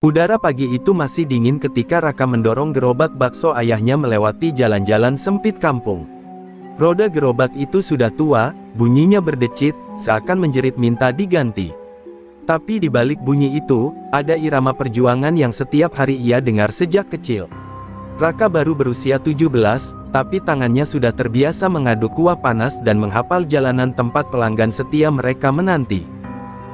Udara pagi itu masih dingin ketika Raka mendorong gerobak bakso ayahnya melewati jalan-jalan sempit kampung. Roda gerobak itu sudah tua, bunyinya berdecit, seakan menjerit minta diganti. Tapi di balik bunyi itu, ada irama perjuangan yang setiap hari ia dengar sejak kecil. Raka baru berusia 17, tapi tangannya sudah terbiasa mengaduk kuah panas dan menghafal jalanan tempat pelanggan setia mereka menanti.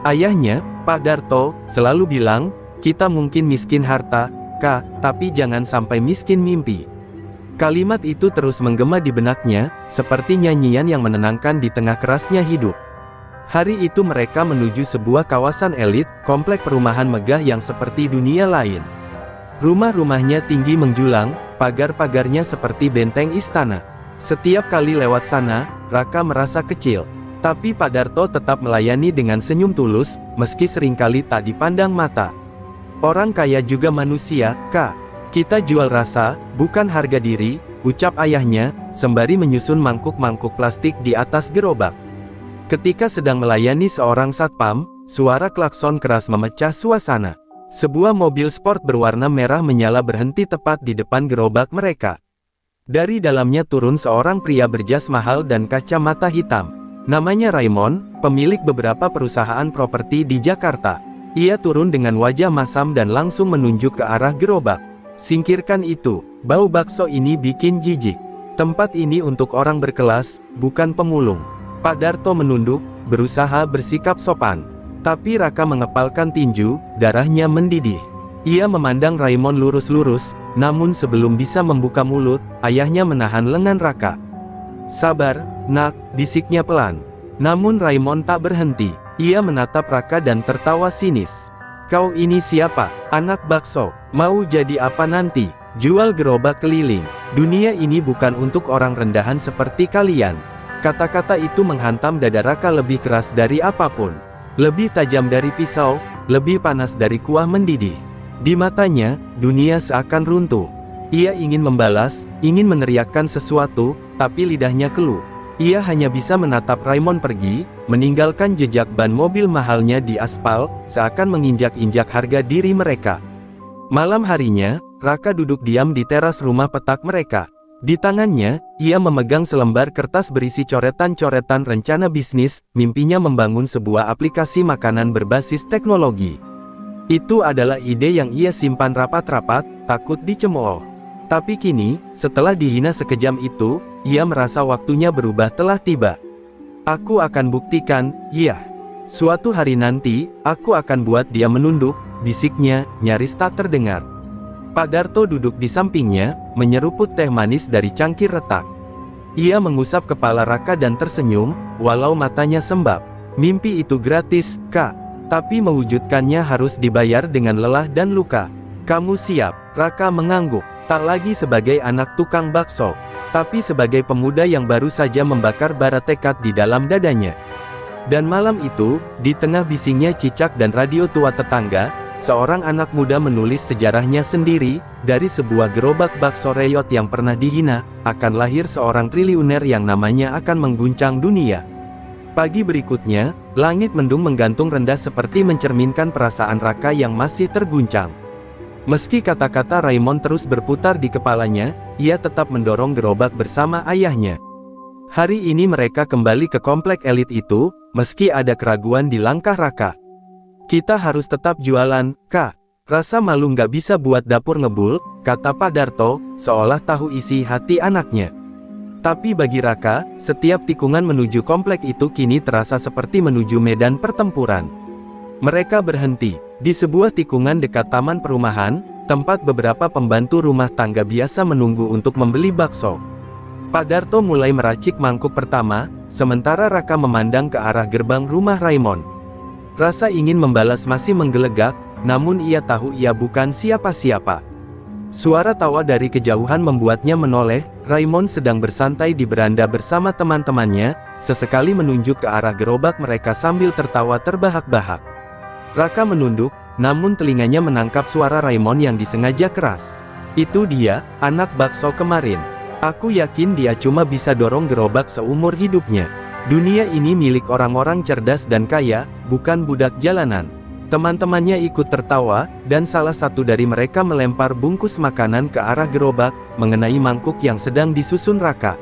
Ayahnya, Pak Darto, selalu bilang, "Kita mungkin miskin harta, Kak, tapi jangan sampai miskin mimpi." Kalimat itu terus menggema di benaknya, seperti nyanyian yang menenangkan di tengah kerasnya hidup. Hari itu mereka menuju sebuah kawasan elit, komplek perumahan megah yang seperti dunia lain. Rumah-rumahnya tinggi menjulang, pagar-pagarnya seperti benteng istana. Setiap kali lewat sana, Raka merasa kecil. Tapi Pak Darto tetap melayani dengan senyum tulus, meski seringkali tak dipandang mata. "Orang kaya juga manusia, Kak. Kita jual rasa, bukan harga diri," ucap ayahnya, sembari menyusun mangkuk-mangkuk plastik di atas gerobak. Ketika sedang melayani seorang satpam, suara klakson keras memecah suasana. Sebuah mobil sport berwarna merah menyala berhenti tepat di depan gerobak mereka. Dari dalamnya turun seorang pria berjas mahal dan kacamata hitam. Namanya Raymond, pemilik beberapa perusahaan properti di Jakarta. Ia turun dengan wajah masam dan langsung menunjuk ke arah gerobak. "Singkirkan itu, bau bakso ini bikin jijik. Tempat ini untuk orang berkelas, bukan pemulung." Pak Darto menunduk, berusaha bersikap sopan. Tapi Raka mengepalkan tinju, darahnya mendidih. Ia memandang Raymond lurus-lurus, namun sebelum bisa membuka mulut, ayahnya menahan lengan Raka. "Sabar, nak," bisiknya pelan. Namun Raymond tak berhenti. Ia menatap Raka dan tertawa sinis. "Kau ini siapa? Anak bakso? Mau jadi apa nanti? Jual gerobak keliling? Dunia ini bukan untuk orang rendahan seperti kalian." Kata-kata itu menghantam dada Raka lebih keras dari apapun. Lebih tajam dari pisau, lebih panas dari kuah mendidih. Di matanya, dunia seakan runtuh. Ia ingin membalas, ingin meneriakkan sesuatu, tapi lidahnya keluh. Ia hanya bisa menatap Raymond pergi, meninggalkan jejak ban mobil mahalnya di aspal, seakan menginjak-injak harga diri mereka. Malam harinya, Raka duduk diam di teras rumah petak mereka. Di tangannya, ia memegang selembar kertas berisi coretan-coretan rencana bisnis, mimpinya membangun sebuah aplikasi makanan berbasis teknologi. Itu adalah ide yang ia simpan rapat-rapat, takut dicemooh. Tapi kini, setelah dihina sekejam itu, ia merasa waktunya berubah telah tiba. "Aku akan buktikan, iya. Suatu hari nanti, aku akan buat dia menunduk," bisiknya, nyaris tak terdengar. Pak Darto duduk di sampingnya, menyeruput teh manis dari cangkir retak. Ia mengusap kepala Raka dan tersenyum, walau matanya sembab. "Mimpi itu gratis, Kak. Tapi mewujudkannya harus dibayar dengan lelah dan luka. Kamu siap?" Raka mengangguk. Tak lagi sebagai anak tukang bakso, tapi sebagai pemuda yang baru saja membakar bara tekad di dalam dadanya. Dan malam itu, di tengah bisingnya cicak dan radio tua tetangga, seorang anak muda menulis sejarahnya sendiri. Dari sebuah gerobak bakso reyot yang pernah dihina, akan lahir seorang triliuner yang namanya akan mengguncang dunia. Pagi berikutnya, langit mendung menggantung rendah seperti mencerminkan perasaan Raka yang masih terguncang. Meski kata-kata Raymond terus berputar di kepalanya, ia tetap mendorong gerobak bersama ayahnya. Hari ini mereka kembali ke komplek elit itu, meski ada keraguan di langkah Raka. "Kita harus tetap jualan, Kak. Rasa malu nggak bisa buat dapur ngebul," kata Pak Darto, seolah tahu isi hati anaknya. Tapi bagi Raka, setiap tikungan menuju komplek itu kini terasa seperti menuju medan pertempuran. Mereka berhenti di sebuah tikungan dekat taman perumahan, tempat beberapa pembantu rumah tangga biasa menunggu untuk membeli bakso. Pak Darto mulai meracik mangkuk pertama, sementara Raka memandang ke arah gerbang rumah Raymond. Rasa ingin membalas masih menggelegak, namun ia tahu ia bukan siapa-siapa. Suara tawa dari kejauhan membuatnya menoleh. Raymond sedang bersantai di beranda bersama teman-temannya, sesekali menunjuk ke arah gerobak mereka sambil tertawa terbahak-bahak. Raka menunduk, namun telinganya menangkap suara Raymond yang disengaja keras. "Itu dia, anak bakso kemarin. Aku yakin dia cuma bisa dorong gerobak seumur hidupnya. Dunia ini milik orang-orang cerdas dan kaya, bukan budak jalanan." Teman-temannya ikut tertawa, dan salah satu dari mereka melempar bungkus makanan ke arah gerobak, mengenai mangkuk yang sedang disusun Raka.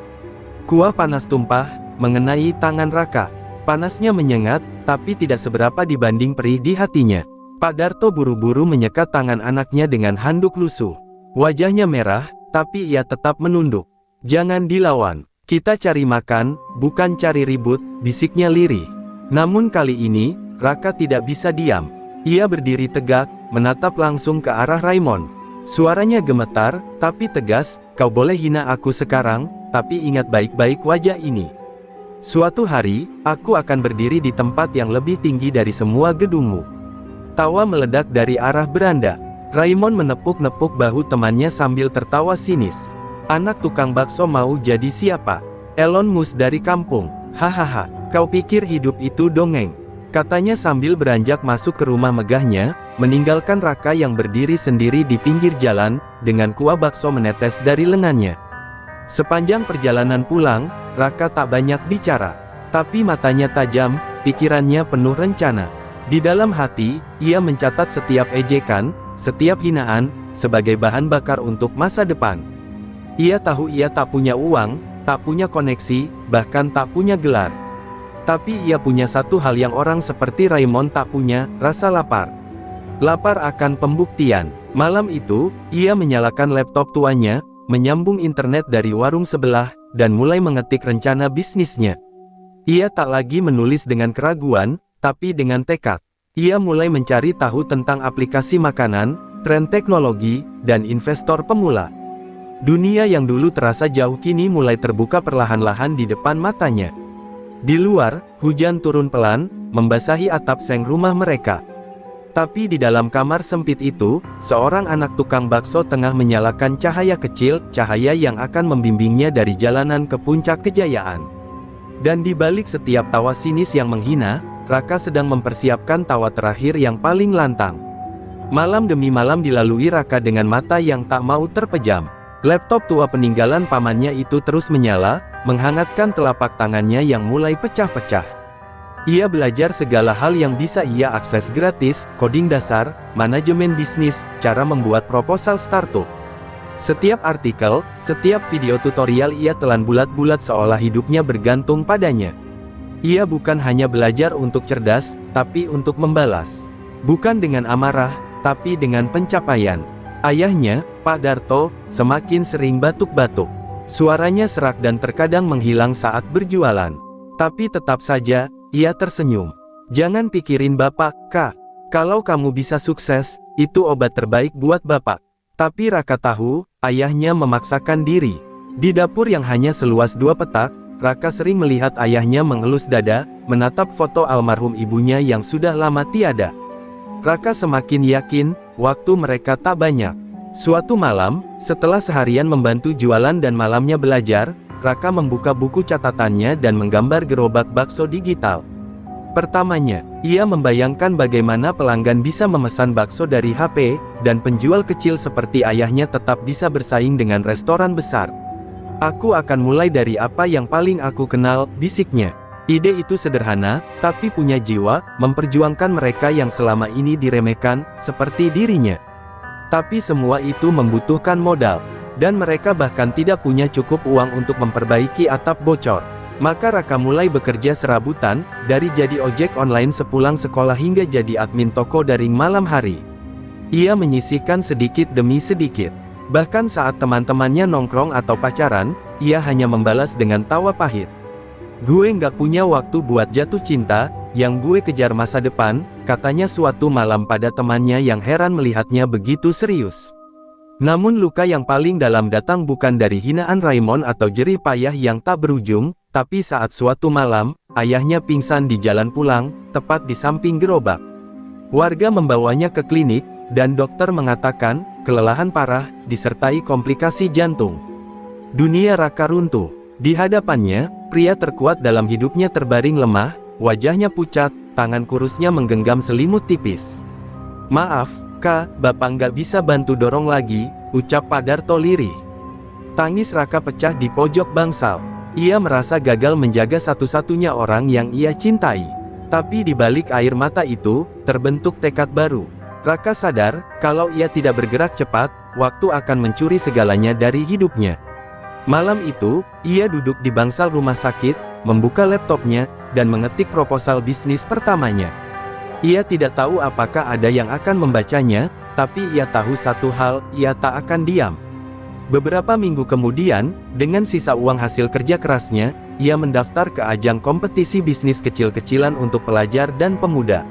Kuah panas tumpah, mengenai tangan Raka. Panasnya menyengat, tapi tidak seberapa dibanding perih di hatinya. Pak Darto buru-buru menyekat tangan anaknya dengan handuk lusuh. Wajahnya merah, tapi ia tetap menunduk. "Jangan dilawan. Kita cari makan, bukan cari ribut," bisiknya lirih. Namun kali ini, Raka tidak bisa diam. Ia berdiri tegak, menatap langsung ke arah Raimon. Suaranya gemetar, tapi tegas, "Kau boleh hina aku sekarang, tapi ingat baik-baik wajah ini. Suatu hari, aku akan berdiri di tempat yang lebih tinggi dari semua gedungmu." Tawa meledak dari arah beranda. Raimon menepuk-nepuk bahu temannya sambil tertawa sinis. "Anak tukang bakso mau jadi siapa? Elon Musk dari kampung. Hahaha, kau pikir hidup itu dongeng?" Katanya sambil beranjak masuk ke rumah megahnya, meninggalkan Raka yang berdiri sendiri di pinggir jalan, dengan kuah bakso menetes dari lengannya. Sepanjang perjalanan pulang, Raka tak banyak bicara. Tapi matanya tajam, pikirannya penuh rencana. Di dalam hati, ia mencatat setiap ejekan, setiap hinaan, sebagai bahan bakar untuk masa depan. Ia tahu ia tak punya uang, tak punya koneksi, bahkan tak punya gelar. Tapi ia punya satu hal yang orang seperti Raimon tak punya, rasa lapar. Lapar akan pembuktian. Malam itu, ia menyalakan laptop tuanya, menyambung internet dari warung sebelah, dan mulai mengetik rencana bisnisnya. Ia tak lagi menulis dengan keraguan, tapi dengan tekad. Ia mulai mencari tahu tentang aplikasi makanan, tren teknologi, dan investor pemula. Dunia yang dulu terasa jauh kini mulai terbuka perlahan-lahan di depan matanya. Di luar, hujan turun pelan, membasahi atap seng rumah mereka. Tapi di dalam kamar sempit itu, seorang anak tukang bakso tengah menyalakan cahaya kecil, cahaya yang akan membimbingnya dari jalanan ke puncak kejayaan. Dan di balik setiap tawa sinis yang menghina, Raka sedang mempersiapkan tawa terakhir yang paling lantang. Malam demi malam dilalui Raka dengan mata yang tak mau terpejam. Laptop tua peninggalan pamannya itu terus menyala, menghangatkan telapak tangannya yang mulai pecah-pecah. Ia belajar segala hal yang bisa ia akses gratis, coding dasar, manajemen bisnis, cara membuat proposal startup. Setiap artikel, setiap video tutorial ia telan bulat-bulat seolah hidupnya bergantung padanya. Ia bukan hanya belajar untuk cerdas, tapi untuk membalas. Bukan dengan amarah, tapi dengan pencapaian. Ayahnya, Pak Darto, semakin sering batuk-batuk. Suaranya serak dan terkadang menghilang saat berjualan. Tapi tetap saja, ia tersenyum. "Jangan pikirin Bapak, Kak. Kalau kamu bisa sukses, itu obat terbaik buat Bapak." Tapi Raka tahu, ayahnya memaksakan diri. Di dapur yang hanya seluas 2 petak, Raka sering melihat ayahnya mengelus dada, menatap foto almarhum ibunya yang sudah lama tiada. Raka semakin yakin, waktu mereka tak banyak. Suatu malam, setelah seharian membantu jualan dan malamnya belajar, Raka membuka buku catatannya dan menggambar gerobak bakso digital. Pertamanya, ia membayangkan bagaimana pelanggan bisa memesan bakso dari HP, dan penjual kecil seperti ayahnya tetap bisa bersaing dengan restoran besar. "Aku akan mulai dari apa yang paling aku kenal," bisiknya. Ide itu sederhana, tapi punya jiwa, memperjuangkan mereka yang selama ini diremehkan, seperti dirinya. Tapi semua itu membutuhkan modal, dan mereka bahkan tidak punya cukup uang untuk memperbaiki atap bocor. Maka Raka mulai bekerja serabutan, dari jadi ojek online sepulang sekolah hingga jadi admin toko daring malam hari. Ia menyisihkan sedikit demi sedikit. Bahkan saat teman-temannya nongkrong atau pacaran, ia hanya membalas dengan tawa pahit. "Gue nggak punya waktu buat jatuh cinta, yang gue kejar masa depan," katanya suatu malam pada temannya yang heran melihatnya begitu serius. Namun luka yang paling dalam datang bukan dari hinaan Raimon atau jerih payah yang tak berujung, tapi saat suatu malam, ayahnya pingsan di jalan pulang, tepat di samping gerobak. Warga membawanya ke klinik, dan dokter mengatakan, kelelahan parah, disertai komplikasi jantung. Dunia Raka runtuh. Di hadapannya, pria terkuat dalam hidupnya terbaring lemah, wajahnya pucat, tangan kurusnya menggenggam selimut tipis. "Maaf, Kak, Bapak nggak bisa bantu dorong lagi," ucap Pak Darto lirih. Tangis Raka pecah di pojok bangsal. Ia merasa gagal menjaga satu-satunya orang yang ia cintai. Tapi di balik air mata itu, terbentuk tekad baru. Raka sadar, kalau ia tidak bergerak cepat, waktu akan mencuri segalanya dari hidupnya. Malam itu, ia duduk di bangsal rumah sakit, membuka laptopnya, dan mengetik proposal bisnis pertamanya. Ia tidak tahu apakah ada yang akan membacanya, tapi ia tahu satu hal, ia tak akan diam. Beberapa minggu kemudian, dengan sisa uang hasil kerja kerasnya, ia mendaftar ke ajang kompetisi bisnis kecil-kecilan untuk pelajar dan pemuda.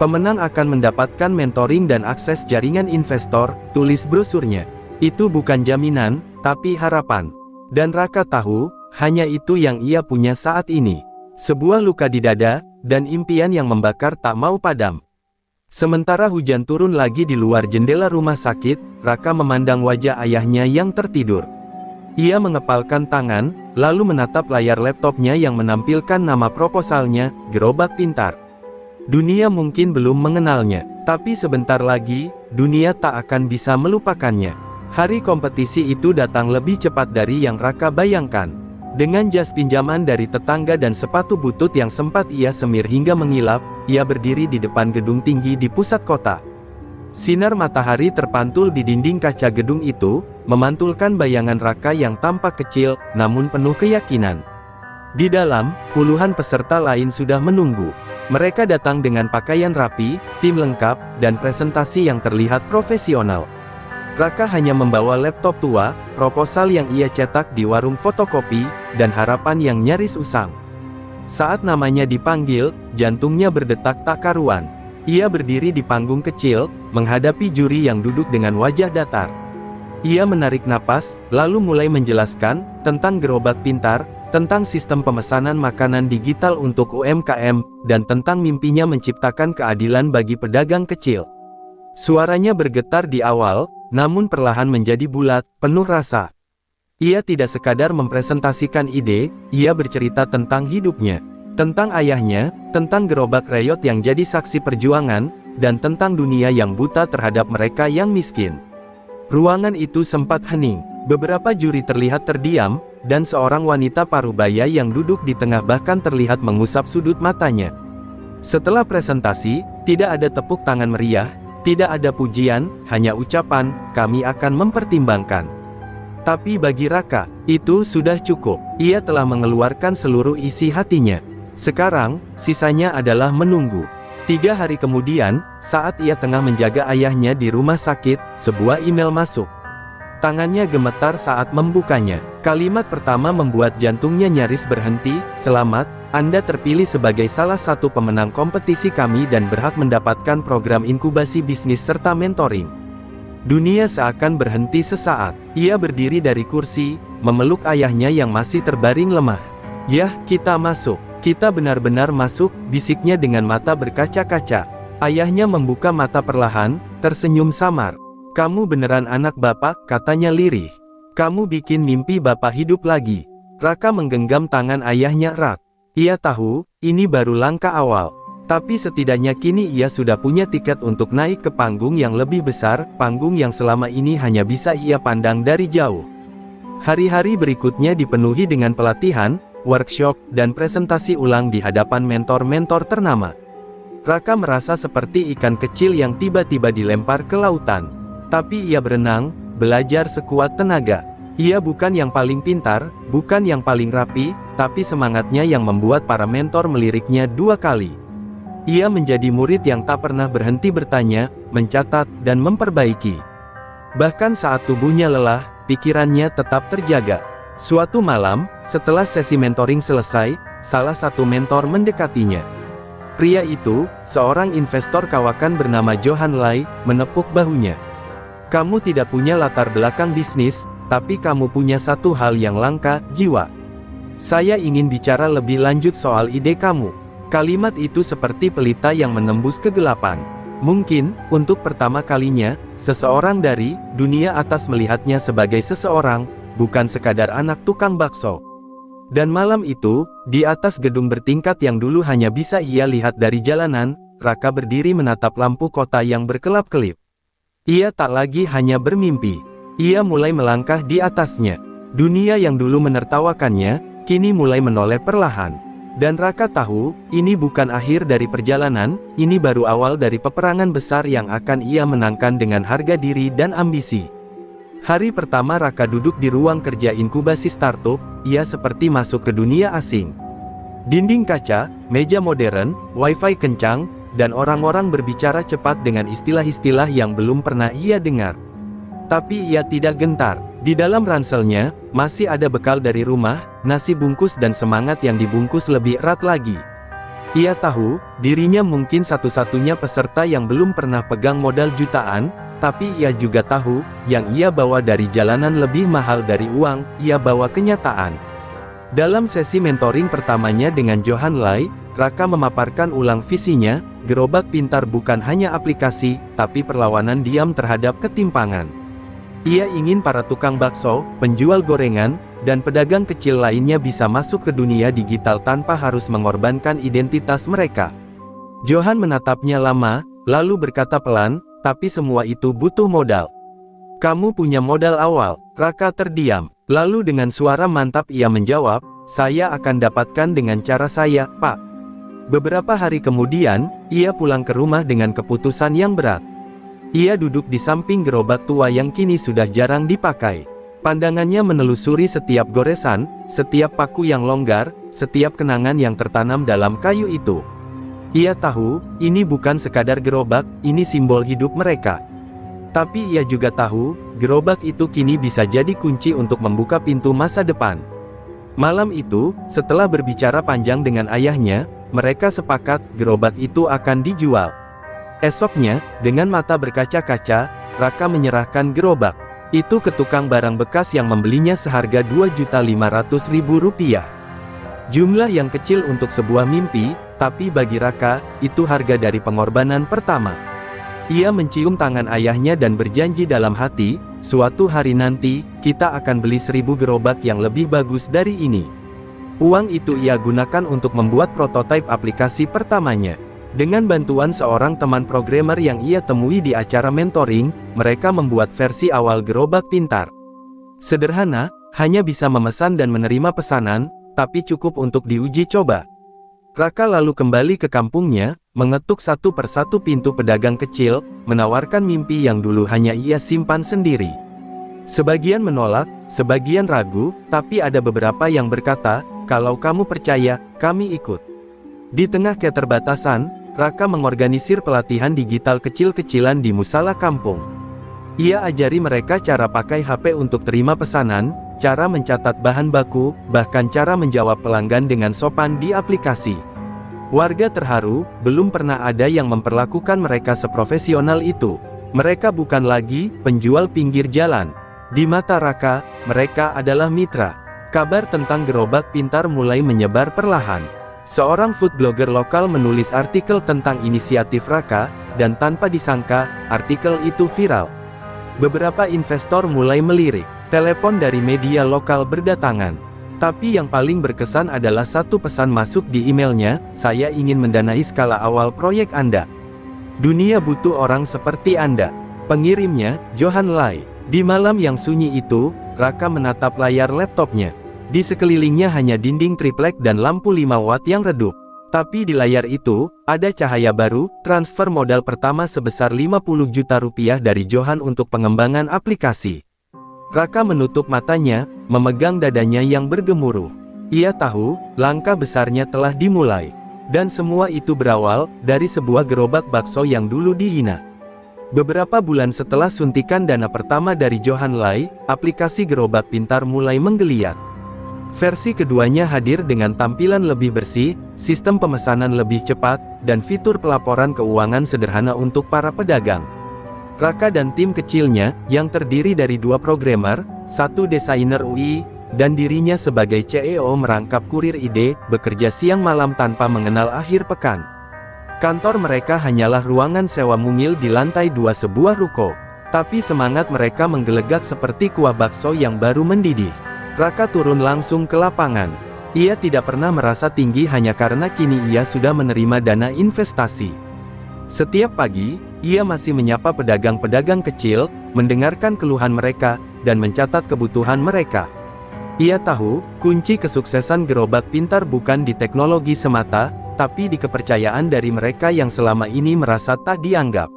Pemenang akan mendapatkan mentoring dan akses jaringan investor, tulis brosurnya. Itu bukan jaminan, tapi harapan. Dan Raka tahu, hanya itu yang ia punya saat ini. Sebuah luka di dada, dan impian yang membakar tak mau padam. Sementara hujan turun lagi di luar jendela rumah sakit, Raka memandang wajah ayahnya yang tertidur. Ia mengepalkan tangan, lalu menatap layar laptopnya yang menampilkan nama proposalnya, Gerobak Pintar. Dunia mungkin belum mengenalnya, tapi sebentar lagi, dunia tak akan bisa melupakannya. Hari kompetisi itu datang lebih cepat dari yang Raka bayangkan. Dengan jas pinjaman dari tetangga dan sepatu butut yang sempat ia semir hingga mengilap, ia berdiri di depan gedung tinggi di pusat kota. Sinar matahari terpantul di dinding kaca gedung itu, memantulkan bayangan Raka yang tampak kecil, namun penuh keyakinan. Di dalam, puluhan peserta lain sudah menunggu. Mereka datang dengan pakaian rapi, tim lengkap, dan presentasi yang terlihat profesional. Raka hanya membawa laptop tua, proposal yang ia cetak di warung fotokopi, dan harapan yang nyaris usang. Saat namanya dipanggil, jantungnya berdetak tak karuan. Ia berdiri di panggung kecil, menghadapi juri yang duduk dengan wajah datar. Ia menarik napas, lalu mulai menjelaskan tentang Gerobak Pintar, tentang sistem pemesanan makanan digital untuk UMKM, dan tentang mimpinya menciptakan keadilan bagi pedagang kecil. Suaranya bergetar di awal, namun perlahan menjadi bulat, penuh rasa. Ia tidak sekadar mempresentasikan ide, ia bercerita tentang hidupnya, tentang ayahnya, tentang gerobak reyot yang jadi saksi perjuangan, dan tentang dunia yang buta terhadap mereka yang miskin. Ruangan itu sempat hening, beberapa juri terlihat terdiam, dan seorang wanita parubaya yang duduk di tengah bahkan terlihat mengusap sudut matanya. Setelah presentasi, tidak ada tepuk tangan meriah, tidak ada pujian, hanya ucapan, kami akan mempertimbangkan. Tapi bagi Raka, itu sudah cukup. Ia telah mengeluarkan seluruh isi hatinya. Sekarang, sisanya adalah menunggu. 3 hari kemudian, saat ia tengah menjaga ayahnya di rumah sakit, sebuah email masuk. Tangannya gemetar saat membukanya. Kalimat pertama membuat jantungnya nyaris berhenti, "Selamat, Anda terpilih sebagai salah satu pemenang kompetisi kami dan berhak mendapatkan program inkubasi bisnis serta mentoring." Dunia seakan berhenti sesaat. Ia berdiri dari kursi, memeluk ayahnya yang masih terbaring lemah. "Yah, kita masuk. Kita benar-benar masuk," bisiknya dengan mata berkaca-kaca. Ayahnya membuka mata perlahan, tersenyum samar. "Kamu beneran anak Bapak," katanya lirih. "Kamu bikin mimpi Bapak hidup lagi." Raka menggenggam tangan ayahnya erat. Ia tahu, ini baru langkah awal. Tapi setidaknya kini ia sudah punya tiket untuk naik ke panggung yang lebih besar, panggung yang selama ini hanya bisa ia pandang dari jauh. Hari-hari berikutnya dipenuhi dengan pelatihan, workshop, dan presentasi ulang di hadapan mentor-mentor ternama. Raka merasa seperti ikan kecil yang tiba-tiba dilempar ke lautan. Tapi ia berenang, belajar sekuat tenaga. Ia bukan yang paling pintar, bukan yang paling rapi, tapi semangatnya yang membuat para mentor meliriknya 2 kali. Ia menjadi murid yang tak pernah berhenti bertanya, mencatat, dan memperbaiki. Bahkan saat tubuhnya lelah, pikirannya tetap terjaga. Suatu malam, setelah sesi mentoring selesai, salah satu mentor mendekatinya. Pria itu, seorang investor kawakan bernama Johan Lai, menepuk bahunya. "Kamu tidak punya latar belakang bisnis, tapi kamu punya satu hal yang langka, jiwa. Saya ingin bicara lebih lanjut soal ide kamu." Kalimat itu seperti pelita yang menembus kegelapan. Mungkin, untuk pertama kalinya, seseorang dari dunia atas melihatnya sebagai seseorang, bukan sekadar anak tukang bakso. Dan malam itu, di atas gedung bertingkat yang dulu hanya bisa ia lihat dari jalanan, Raka berdiri menatap lampu kota yang berkelap-kelip. Ia tak lagi hanya bermimpi. Ia mulai melangkah di atasnya. Dunia yang dulu menertawakannya, kini mulai menoleh perlahan. Dan Raka tahu, ini bukan akhir dari perjalanan, ini baru awal dari peperangan besar yang akan ia menangkan dengan harga diri dan ambisi. Hari pertama Raka duduk di ruang kerja inkubasi startup, ia seperti masuk ke dunia asing. Dinding kaca, meja modern, wifi kencang, dan orang-orang berbicara cepat dengan istilah-istilah yang belum pernah ia dengar. Tapi ia tidak gentar. Di dalam ranselnya, masih ada bekal dari rumah, nasi bungkus dan semangat yang dibungkus lebih erat lagi. Ia tahu, dirinya mungkin satu-satunya peserta yang belum pernah pegang modal jutaan, tapi ia juga tahu, yang ia bawa dari jalanan lebih mahal dari uang, ia bawa kenyataan. Dalam sesi mentoring pertamanya dengan Johan Lai, Raka memaparkan ulang visinya, gerobak pintar bukan hanya aplikasi, tapi perlawanan diam terhadap ketimpangan. Ia ingin para tukang bakso, penjual gorengan, dan pedagang kecil lainnya bisa masuk ke dunia digital tanpa harus mengorbankan identitas mereka. Johan menatapnya lama, lalu berkata pelan, tapi semua itu butuh modal. Kamu punya modal awal. Raka terdiam. Lalu dengan suara mantap ia menjawab, saya akan dapatkan dengan cara saya, Pak. Beberapa hari kemudian, ia pulang ke rumah dengan keputusan yang berat. Ia duduk di samping gerobak tua yang kini sudah jarang dipakai. Pandangannya menelusuri setiap goresan, setiap paku yang longgar, setiap kenangan yang tertanam dalam kayu itu. Ia tahu, ini bukan sekadar gerobak, ini simbol hidup mereka. Tapi ia juga tahu, gerobak itu kini bisa jadi kunci untuk membuka pintu masa depan. Malam itu, setelah berbicara panjang dengan ayahnya, mereka sepakat, gerobak itu akan dijual. Esoknya, dengan mata berkaca-kaca, Raka menyerahkan gerobak itu ke tukang barang bekas yang membelinya seharga Rp2.500.000. Jumlah yang kecil untuk sebuah mimpi, tapi bagi Raka, itu harga dari pengorbanan pertama. Ia mencium tangan ayahnya dan berjanji dalam hati, suatu hari nanti, kita akan beli 1000 gerobak yang lebih bagus dari ini. Uang itu ia gunakan untuk membuat prototipe aplikasi pertamanya. Dengan bantuan seorang teman programmer yang ia temui di acara mentoring, mereka membuat versi awal gerobak pintar. Sederhana, hanya bisa memesan dan menerima pesanan, tapi cukup untuk diuji coba. Raka lalu kembali ke kampungnya, mengetuk satu persatu pintu pedagang kecil, menawarkan mimpi yang dulu hanya ia simpan sendiri. Sebagian menolak, sebagian ragu, tapi ada beberapa yang berkata, kalau kamu percaya, kami ikut. Di tengah keterbatasan, Raka mengorganisir pelatihan digital kecil-kecilan di musala kampung. Ia ajari mereka cara pakai HP untuk terima pesanan, cara mencatat bahan baku, bahkan cara menjawab pelanggan dengan sopan di aplikasi. Warga terharu, belum pernah ada yang memperlakukan mereka seprofesional itu. Mereka bukan lagi penjual pinggir jalan. Di mata Raka, mereka adalah mitra. Kabar tentang gerobak pintar mulai menyebar perlahan. Seorang food blogger lokal menulis artikel tentang inisiatif Raka, dan tanpa disangka, artikel itu viral. Beberapa investor mulai melirik. Telepon dari media lokal berdatangan. Tapi yang paling berkesan adalah satu pesan masuk di emailnya, saya ingin mendanai skala awal proyek Anda. Dunia butuh orang seperti Anda. Pengirimnya, Johan Lai. Di malam yang sunyi itu, Raka menatap layar laptopnya. Di sekelilingnya hanya dinding triplek dan lampu 5 watt yang redup. Tapi di layar itu, ada cahaya baru, transfer modal pertama sebesar 50 juta rupiah dari Johan untuk pengembangan aplikasi. Raka menutup matanya, memegang dadanya yang bergemuruh. Ia tahu, langkah besarnya telah dimulai. Dan semua itu berawal, dari sebuah gerobak bakso yang dulu dihina. Beberapa bulan setelah suntikan dana pertama dari Johan Lai, aplikasi gerobak pintar mulai menggeliat. Versi keduanya hadir dengan tampilan lebih bersih, sistem pemesanan lebih cepat, dan fitur pelaporan keuangan sederhana untuk para pedagang. Raka dan tim kecilnya, yang terdiri dari 2 programmer, 1 desainer UI, dan dirinya sebagai CEO merangkap kurir ide, bekerja siang malam tanpa mengenal akhir pekan. Kantor mereka hanyalah ruangan sewa mungil di lantai 2 sebuah ruko. Tapi semangat mereka menggelegak seperti kuah bakso yang baru mendidih. Raka turun langsung ke lapangan. Ia tidak pernah merasa tinggi hanya karena kini ia sudah menerima dana investasi. Setiap pagi, ia masih menyapa pedagang-pedagang kecil, mendengarkan keluhan mereka, dan mencatat kebutuhan mereka. Ia tahu, kunci kesuksesan gerobak pintar bukan di teknologi semata, tapi di kepercayaan dari mereka yang selama ini merasa tak dianggap.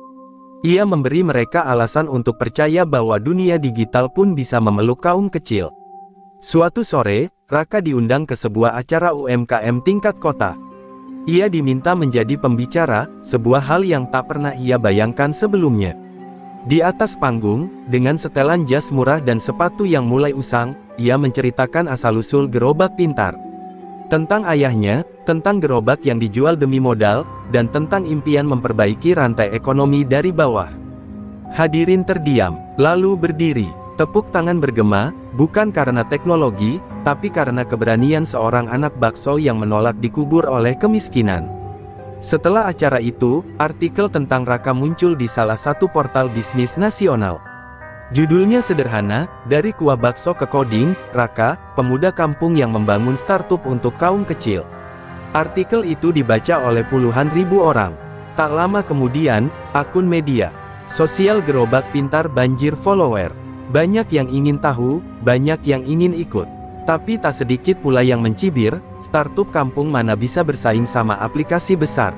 Ia memberi mereka alasan untuk percaya bahwa dunia digital pun bisa memeluk kaum kecil. Suatu sore, Raka diundang ke sebuah acara UMKM tingkat kota. Ia diminta menjadi pembicara, sebuah hal yang tak pernah ia bayangkan sebelumnya. Di atas panggung, dengan setelan jas murah dan sepatu yang mulai usang, ia menceritakan asal-usul gerobak pintar. Tentang ayahnya, tentang gerobak yang dijual demi modal, dan tentang impian memperbaiki rantai ekonomi dari bawah. Hadirin terdiam, lalu berdiri. Tepuk tangan bergema, bukan karena teknologi, tapi karena keberanian seorang anak bakso yang menolak dikubur oleh kemiskinan. Setelah acara itu, artikel tentang Raka muncul di salah satu portal bisnis nasional. Judulnya sederhana, Dari Kuah Bakso ke Coding, Raka, pemuda kampung yang membangun startup untuk kaum kecil. Artikel itu dibaca oleh puluhan ribu orang. Tak lama kemudian, akun media sosial gerobak pintar banjir follower. Banyak yang ingin tahu, banyak yang ingin ikut. Tapi tak sedikit pula yang mencibir, startup kampung mana bisa bersaing sama aplikasi besar.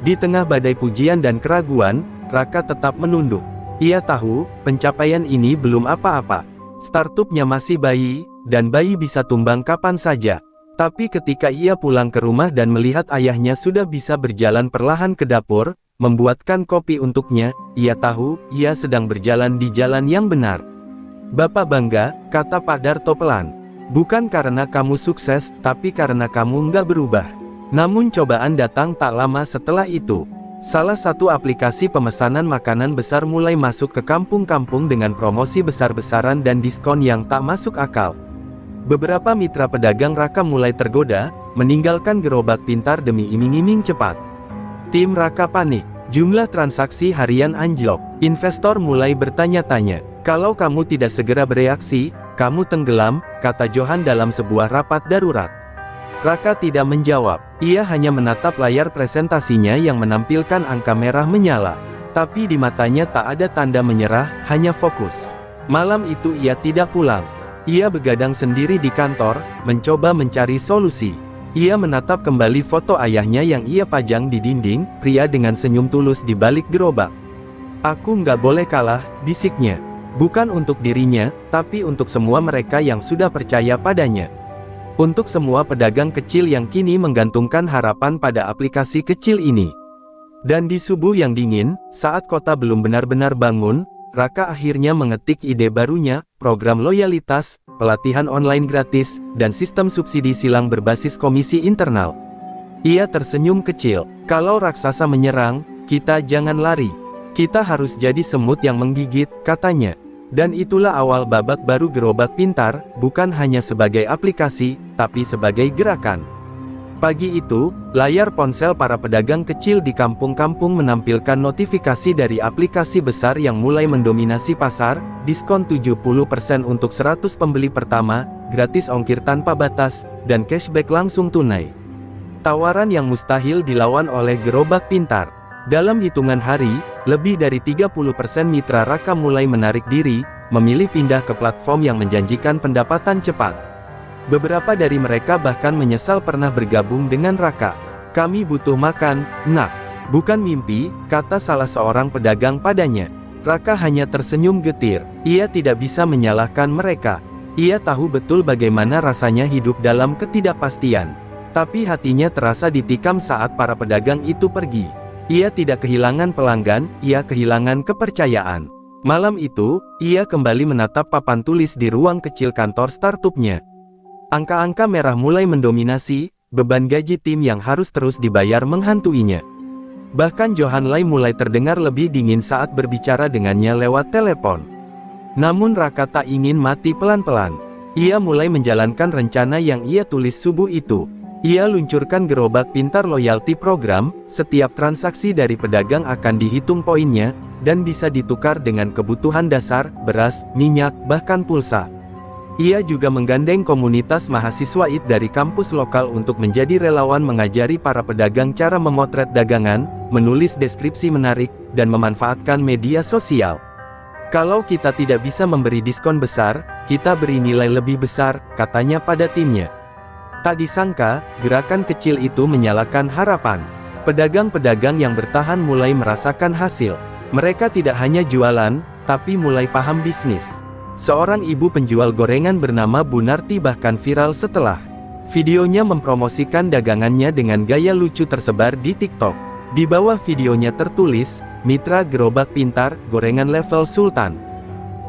Di tengah badai pujian dan keraguan, Raka tetap menunduk. Ia tahu, pencapaian ini belum apa-apa. Startupnya masih bayi, dan bayi bisa tumbang kapan saja. Tapi ketika ia pulang ke rumah dan melihat ayahnya sudah bisa berjalan perlahan ke dapur, membuatkan kopi untuknya, ia tahu, ia sedang berjalan di jalan yang benar. Bapak bangga, kata Pak Darto pelan. Bukan karena kamu sukses, tapi karena kamu nggak berubah. Namun cobaan datang tak lama setelah itu. Salah satu aplikasi pemesanan makanan besar mulai masuk ke kampung-kampung dengan promosi besar-besaran dan diskon yang tak masuk akal. Beberapa mitra pedagang Raka mulai tergoda, meninggalkan gerobak pintar demi iming-iming cepat. Tim Raka panik, jumlah transaksi harian anjlok. Investor mulai bertanya-tanya, kalau kamu tidak segera bereaksi, kamu tenggelam, kata Johan dalam sebuah rapat darurat. Raka tidak menjawab, ia hanya menatap layar presentasinya yang menampilkan angka merah menyala. Tapi di matanya tak ada tanda menyerah, hanya fokus. Malam itu ia tidak pulang. Ia begadang sendiri di kantor, mencoba mencari solusi. Ia menatap kembali foto ayahnya yang ia pajang di dinding, pria dengan senyum tulus di balik gerobak. Aku nggak boleh kalah, bisiknya. Bukan untuk dirinya, tapi untuk semua mereka yang sudah percaya padanya. Untuk semua pedagang kecil yang kini menggantungkan harapan pada aplikasi kecil ini. Dan di subuh yang dingin, saat kota belum benar-benar bangun, Raka akhirnya mengetik ide barunya, program loyalitas, pelatihan online gratis, dan sistem subsidi silang berbasis komisi internal. Ia tersenyum kecil. Kalau raksasa menyerang, kita jangan lari. Kita harus jadi semut yang menggigit, katanya. Dan itulah awal babak baru gerobak pintar, bukan hanya sebagai aplikasi, tapi sebagai gerakan. Pagi itu, layar ponsel para pedagang kecil di kampung-kampung menampilkan notifikasi dari aplikasi besar yang mulai mendominasi pasar, diskon 70% untuk 100 pembeli pertama, gratis ongkir tanpa batas, dan cashback langsung tunai. Tawaran yang mustahil dilawan oleh gerobak pintar. Dalam hitungan hari, lebih dari 30% mitra Raka mulai menarik diri, memilih pindah ke platform yang menjanjikan pendapatan cepat. Beberapa dari mereka bahkan menyesal pernah bergabung dengan Raka. Kami butuh makan, nak. Bukan mimpi, kata salah seorang pedagang padanya. Raka hanya tersenyum getir. Ia tidak bisa menyalahkan mereka. Ia tahu betul bagaimana rasanya hidup dalam ketidakpastian. Tapi hatinya terasa ditikam saat para pedagang itu pergi. Ia tidak kehilangan pelanggan, ia kehilangan kepercayaan. Malam itu, ia kembali menatap papan tulis di ruang kecil kantor startupnya. Angka-angka merah mulai mendominasi, beban gaji tim yang harus terus dibayar menghantuinya. Bahkan Johan Lai mulai terdengar lebih dingin saat berbicara dengannya lewat telepon. Namun Raka tak ingin mati pelan-pelan. Ia mulai menjalankan rencana yang ia tulis subuh itu. Ia luncurkan gerobak pintar loyalty program, setiap transaksi dari pedagang akan dihitung poinnya, dan bisa ditukar dengan kebutuhan dasar, beras, minyak, bahkan pulsa. Ia juga menggandeng komunitas mahasiswa IT dari kampus lokal untuk menjadi relawan mengajari para pedagang cara memotret dagangan, menulis deskripsi menarik, dan memanfaatkan media sosial. Kalau kita tidak bisa memberi diskon besar, kita beri nilai lebih besar, katanya pada timnya. Tak disangka, gerakan kecil itu menyalakan harapan. Pedagang-pedagang yang bertahan mulai merasakan hasil. Mereka tidak hanya jualan, tapi mulai paham bisnis. Seorang ibu penjual gorengan bernama Bu Narti bahkan viral setelah videonya mempromosikan dagangannya dengan gaya lucu tersebar di TikTok. Di bawah videonya tertulis, "Mitra Gerobak Pintar, Gorengan Level Sultan."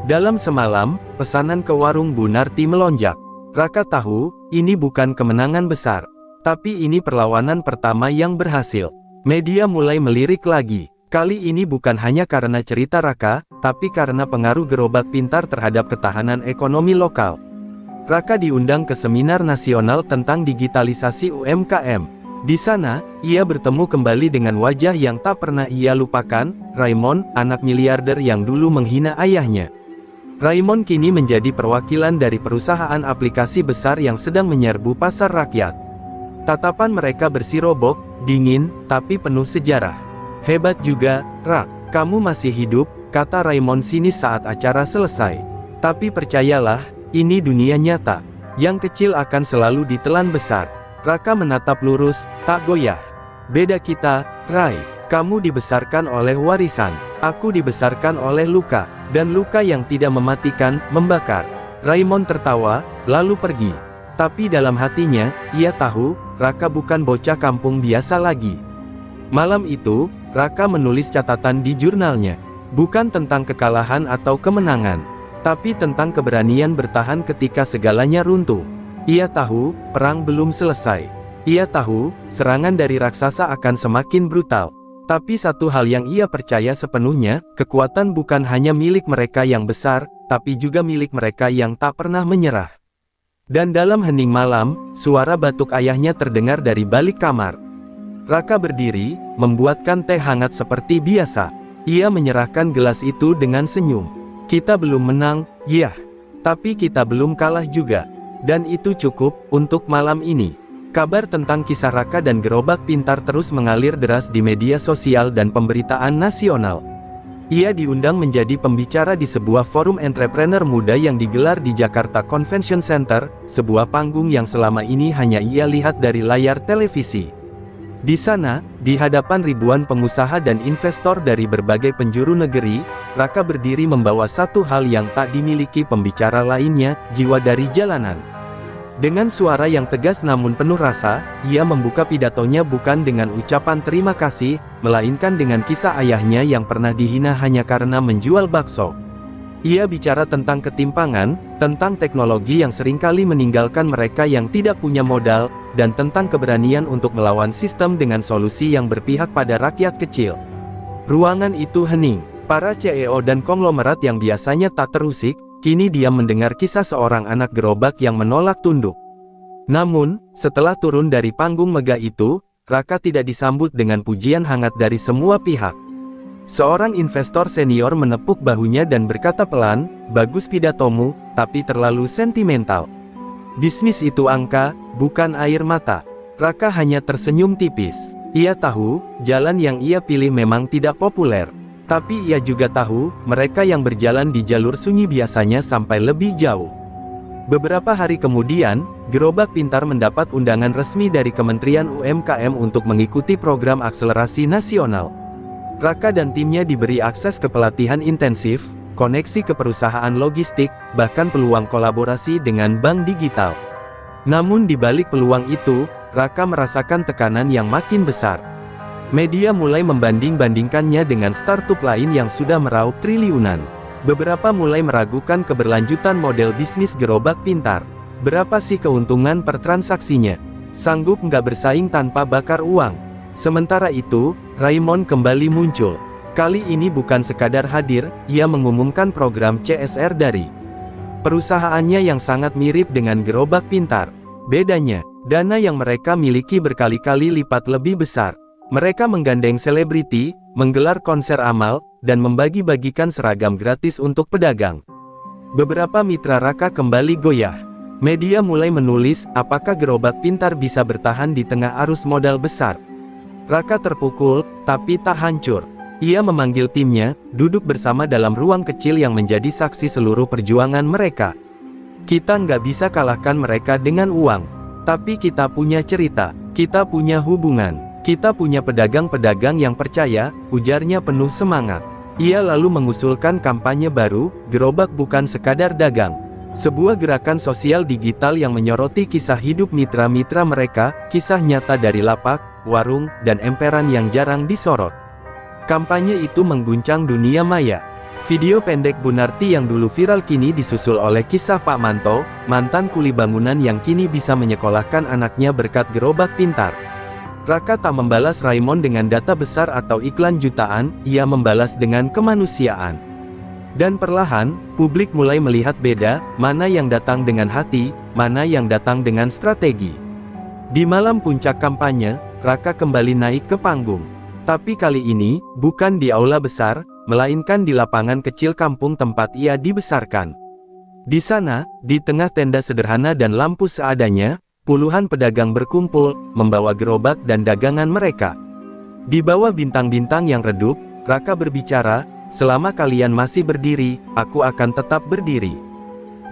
Dalam semalam, pesanan ke warung Bu Narti melonjak. Raka tahu, ini bukan kemenangan besar. Tapi ini perlawanan pertama yang berhasil. Media mulai melirik lagi. Kali ini bukan hanya karena cerita Raka, tapi karena pengaruh gerobak pintar terhadap ketahanan ekonomi lokal. Raka diundang ke seminar nasional tentang digitalisasi UMKM. Di sana, ia bertemu kembali dengan wajah yang tak pernah ia lupakan, Raymond, anak miliarder yang dulu menghina ayahnya. Raymond kini menjadi perwakilan dari perusahaan aplikasi besar yang sedang menyerbu pasar rakyat. Tatapan mereka bersirobok, dingin, tapi penuh sejarah. "Hebat juga, Rak. Kamu masih hidup," kata Raymond sinis saat acara selesai. "Tapi percayalah, ini dunia nyata. Yang kecil akan selalu ditelan besar." Raka menatap lurus, tak goyah. "Beda kita, Ray. Kamu dibesarkan oleh warisan. Aku dibesarkan oleh luka. Dan luka yang tidak mematikan, membakar." Raymond tertawa, lalu pergi. Tapi dalam hatinya, ia tahu, Raka bukan bocah kampung biasa lagi. Malam itu, Raka menulis catatan di jurnalnya. Bukan tentang kekalahan atau kemenangan, tapi tentang keberanian bertahan ketika segalanya runtuh. Ia tahu, perang belum selesai. Ia tahu, serangan dari raksasa akan semakin brutal. Tapi satu hal yang ia percaya sepenuhnya, kekuatan bukan hanya milik mereka yang besar, tapi juga milik mereka yang tak pernah menyerah. Dan dalam hening malam, suara batuk ayahnya terdengar dari balik kamar. Raka berdiri, membuatkan teh hangat seperti biasa. Ia menyerahkan gelas itu dengan senyum. "Kita belum menang, yah. Tapi kita belum kalah juga. Dan itu cukup, untuk malam ini." Kabar tentang kisah Raka dan gerobak pintar terus mengalir deras di media sosial dan pemberitaan nasional. Ia diundang menjadi pembicara di sebuah forum entrepreneur muda yang digelar di Jakarta Convention Center, sebuah panggung yang selama ini hanya ia lihat dari layar televisi. Di sana, di hadapan ribuan pengusaha dan investor dari berbagai penjuru negeri, Raka berdiri membawa satu hal yang tak dimiliki pembicara lainnya, jiwa dari jalanan. Dengan suara yang tegas namun penuh rasa, ia membuka pidatonya bukan dengan ucapan terima kasih, melainkan dengan kisah ayahnya yang pernah dihina hanya karena menjual bakso. Ia bicara tentang ketimpangan, tentang teknologi yang seringkali meninggalkan mereka yang tidak punya modal, dan tentang keberanian untuk melawan sistem dengan solusi yang berpihak pada rakyat kecil. Ruangan itu hening. Para CEO dan konglomerat yang biasanya tak terusik, kini diam mendengar kisah seorang anak gerobak yang menolak tunduk. Namun, setelah turun dari panggung megah itu, Raka tidak disambut dengan pujian hangat dari semua pihak. Seorang investor senior menepuk bahunya dan berkata pelan, "Bagus pidatomu, tapi terlalu sentimental. Bisnis itu angka, bukan air mata." Raka hanya tersenyum tipis. Ia tahu, jalan yang ia pilih memang tidak populer. Tapi ia juga tahu, mereka yang berjalan di jalur sunyi biasanya sampai lebih jauh. Beberapa hari kemudian, Gerobak Pintar mendapat undangan resmi dari Kementerian UMKM untuk mengikuti program akselerasi nasional. Raka dan timnya diberi akses ke pelatihan intensif, koneksi ke perusahaan logistik, bahkan peluang kolaborasi dengan bank digital. Namun di balik peluang itu, Raka merasakan tekanan yang makin besar. Media mulai membanding-bandingkannya dengan startup lain yang sudah meraup triliunan. Beberapa mulai meragukan keberlanjutan model bisnis Gerobak Pintar. Berapa sih keuntungan per transaksinya? Sanggup nggak bersaing tanpa bakar uang? Sementara itu, Raymond kembali muncul. Kali ini bukan sekadar hadir, ia mengumumkan program CSR dari perusahaannya yang sangat mirip dengan Gerobak Pintar. Bedanya, dana yang mereka miliki berkali-kali lipat lebih besar. Mereka menggandeng selebriti, menggelar konser amal, dan membagi-bagikan seragam gratis untuk pedagang. Beberapa mitra Raka kembali goyah. Media mulai menulis, apakah Gerobak Pintar bisa bertahan di tengah arus modal besar? Raka terpukul, tapi tak hancur. Ia memanggil timnya, duduk bersama dalam ruang kecil yang menjadi saksi seluruh perjuangan mereka. Kita nggak bisa kalahkan mereka dengan uang. Tapi kita punya cerita, kita punya hubungan, kita punya pedagang-pedagang yang percaya, ujarnya penuh semangat. Ia lalu mengusulkan kampanye baru, gerobak bukan sekadar dagang. Sebuah gerakan sosial digital yang menyoroti kisah hidup mitra-mitra mereka, kisah nyata dari lapak, warung, dan emperan yang jarang disorot. Kampanye itu mengguncang dunia maya. Video pendek Bunarti yang dulu viral kini disusul oleh kisah Pak Manto, mantan kuli bangunan yang kini bisa menyekolahkan anaknya berkat gerobak pintar. Raka tak membalas Raimon dengan data besar atau iklan jutaan, ia membalas dengan kemanusiaan. Dan perlahan, publik mulai melihat beda, mana yang datang dengan hati, mana yang datang dengan strategi. Di malam puncak kampanye, Raka kembali naik ke panggung. Tapi kali ini, bukan di aula besar, melainkan di lapangan kecil kampung tempat ia dibesarkan. Di sana, di tengah tenda sederhana dan lampu seadanya, puluhan pedagang berkumpul, membawa gerobak dan dagangan mereka. Di bawah bintang-bintang yang redup, Raka berbicara, "Selama kalian masih berdiri, aku akan tetap berdiri.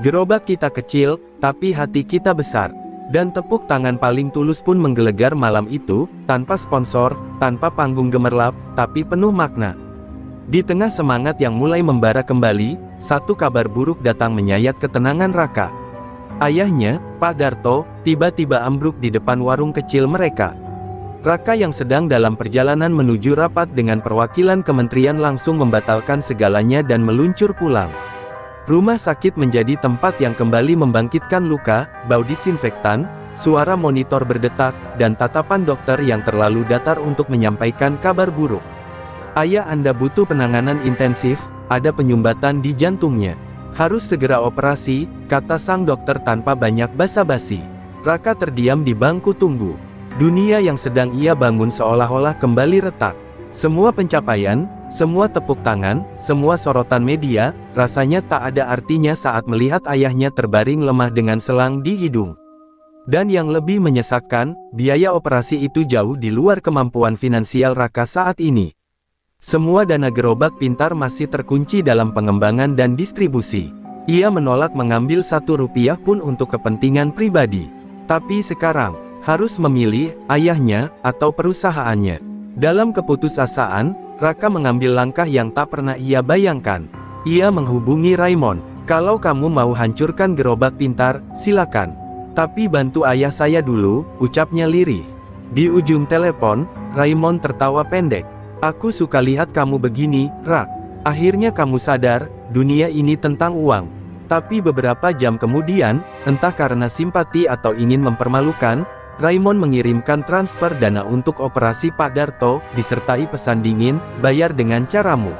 Gerobak kita kecil, tapi hati kita besar." Dan tepuk tangan paling tulus pun menggelegar malam itu, tanpa sponsor, tanpa panggung gemerlap, tapi penuh makna. Di tengah semangat yang mulai membara kembali, satu kabar buruk datang menyayat ketenangan Raka. Ayahnya, Pak Darto, tiba-tiba ambruk di depan warung kecil mereka. Raka yang sedang dalam perjalanan menuju rapat dengan perwakilan kementerian langsung membatalkan segalanya dan meluncur pulang. Rumah sakit menjadi tempat yang kembali membangkitkan luka, bau disinfektan, suara monitor berdetak, dan tatapan dokter yang terlalu datar untuk menyampaikan kabar buruk. "Ayah Anda butuh penanganan intensif, ada penyumbatan di jantungnya. Harus segera operasi," kata sang dokter tanpa banyak basa-basi. Raka terdiam di bangku tunggu. Dunia yang sedang ia bangun seolah-olah kembali retak. Semua pencapaian, semua tepuk tangan, semua sorotan media, rasanya tak ada artinya saat melihat ayahnya terbaring lemah dengan selang di hidung. Dan yang lebih menyesakkan, biaya operasi itu jauh di luar kemampuan finansial Raka saat ini. Semua dana gerobak pintar masih terkunci dalam pengembangan dan distribusi. Ia menolak mengambil Rp1 pun untuk kepentingan pribadi. Tapi sekarang, harus memilih, ayahnya, atau perusahaannya. Dalam keputusasaan, Raka mengambil langkah yang tak pernah ia bayangkan. Ia menghubungi Raimon. "Kalau kamu mau hancurkan gerobak pintar, silakan. Tapi bantu ayah saya dulu," ucapnya lirih. Di ujung telepon, Raimon tertawa pendek. "Aku suka lihat kamu begini, Rak. Akhirnya kamu sadar, dunia ini tentang uang." Tapi beberapa jam kemudian, entah karena simpati atau ingin mempermalukan, Raimon mengirimkan transfer dana untuk operasi Pak Darto, disertai pesan dingin, "Bayar dengan caramu.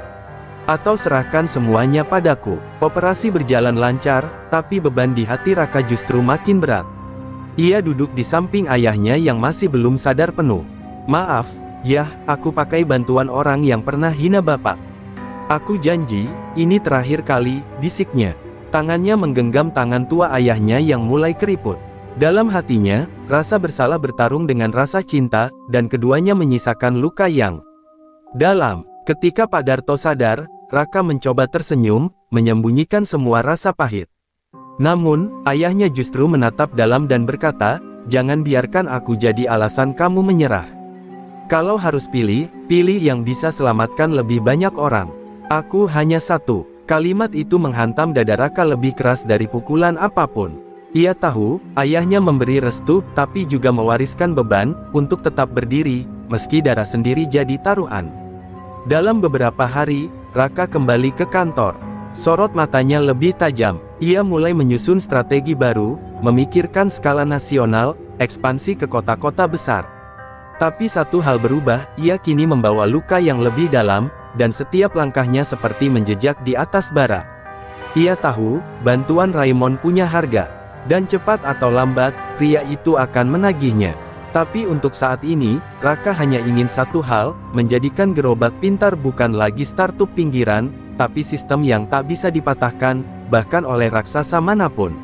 Atau serahkan semuanya padaku." Operasi berjalan lancar, tapi beban di hati Raka justru makin berat. Ia duduk di samping ayahnya yang masih belum sadar penuh. "Maaf, Yah, aku pakai bantuan orang yang pernah hina Bapak. Aku janji, ini terakhir kali," bisiknya. Tangannya menggenggam tangan tua ayahnya yang mulai keriput. Dalam hatinya, rasa bersalah bertarung dengan rasa cinta, dan keduanya menyisakan luka yang dalam. Ketika Pak Darto sadar, Raka mencoba tersenyum, menyembunyikan semua rasa pahit. Namun, ayahnya justru menatap dalam dan berkata, "Jangan biarkan aku jadi alasan kamu menyerah. Kalau harus pilih, pilih yang bisa selamatkan lebih banyak orang. Aku hanya satu." Kalimat itu menghantam dada Raka lebih keras dari pukulan apapun. Ia tahu, ayahnya memberi restu, tapi juga mewariskan beban, untuk tetap berdiri, meski darah sendiri jadi taruhan. Dalam beberapa hari, Raka kembali ke kantor. Sorot matanya lebih tajam. Ia mulai menyusun strategi baru, memikirkan skala nasional, ekspansi ke kota-kota besar. Tapi satu hal berubah, ia kini membawa luka yang lebih dalam, dan setiap langkahnya seperti menjejak di atas bara. Ia tahu, bantuan Raimon punya harga. Dan cepat atau lambat, pria itu akan menagihnya. Tapi untuk saat ini, Raka hanya ingin satu hal, menjadikan gerobak pintar bukan lagi startup pinggiran, tapi sistem yang tak bisa dipatahkan, bahkan oleh raksasa manapun.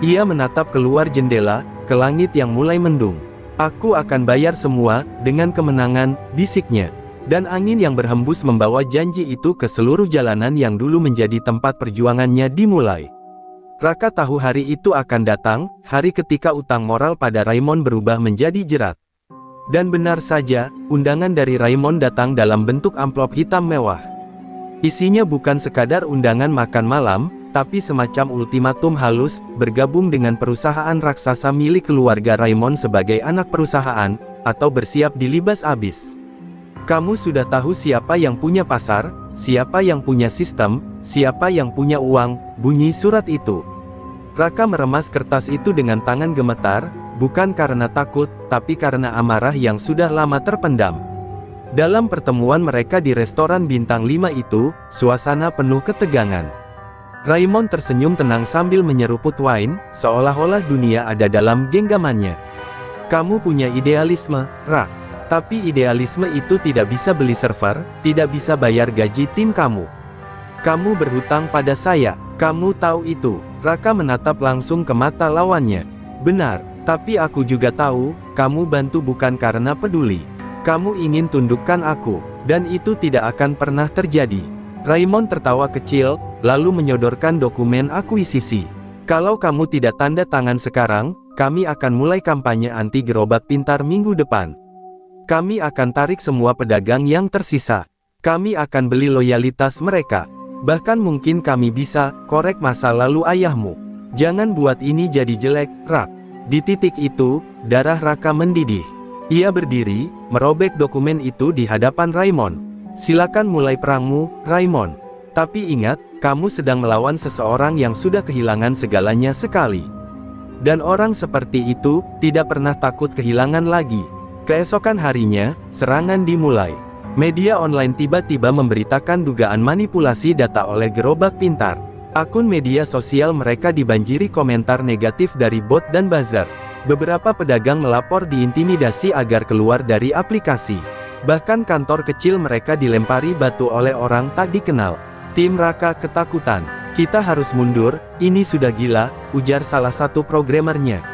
Ia menatap keluar jendela, ke langit yang mulai mendung. "Aku akan bayar semua, dengan kemenangan," bisiknya. Dan angin yang berhembus membawa janji itu ke seluruh jalanan yang dulu menjadi tempat perjuangannya dimulai. Raka tahu hari itu akan datang, hari ketika utang moral pada Raimon berubah menjadi jerat. Dan benar saja, undangan dari Raimon datang dalam bentuk amplop hitam mewah. Isinya bukan sekadar undangan makan malam, tapi semacam ultimatum halus, bergabung dengan perusahaan raksasa milik keluarga Raimon sebagai anak perusahaan, atau bersiap dilibas abis. Kamu sudah tahu siapa yang punya pasar, siapa yang punya sistem, siapa yang punya uang, bunyi surat itu. Raka meremas kertas itu dengan tangan gemetar, bukan karena takut, tapi karena amarah yang sudah lama terpendam. Dalam pertemuan mereka di restoran bintang 5 itu, suasana penuh ketegangan. Raimon tersenyum tenang sambil menyeruput wine, seolah-olah dunia ada dalam genggamannya. Kamu punya idealisme, Rak. Tapi idealisme itu tidak bisa beli server, tidak bisa bayar gaji tim kamu. Kamu berhutang pada saya, kamu tahu itu. Raka menatap langsung ke mata lawannya. Benar, tapi aku juga tahu, kamu bantu bukan karena peduli. Kamu ingin tundukkan aku, dan itu tidak akan pernah terjadi. Raimon tertawa kecil, lalu menyodorkan dokumen akuisisi. Kalau kamu tidak tanda tangan sekarang, kami akan mulai kampanye anti gerobak pintar minggu depan. Kami akan tarik semua pedagang yang tersisa. Kami akan beli loyalitas mereka. Bahkan mungkin kami bisa korek masa lalu ayahmu. Jangan buat ini jadi jelek, Rak. Di titik itu, darah Raka mendidih. Ia berdiri, merobek dokumen itu di hadapan Raimon. Silakan mulai perangmu, Raimon. Tapi ingat, kamu sedang melawan seseorang yang sudah kehilangan segalanya sekali. Dan orang seperti itu, tidak pernah takut kehilangan lagi. Keesokan harinya, serangan dimulai. Media online tiba-tiba memberitakan dugaan manipulasi data oleh gerobak pintar. Akun media sosial mereka dibanjiri komentar negatif dari bot dan buzzer. Beberapa pedagang melapor diintimidasi agar keluar dari aplikasi. Bahkan kantor kecil mereka dilempari batu oleh orang tak dikenal. Tim Raka ketakutan. Kita harus mundur, ini sudah gila, ujar salah satu programmernya.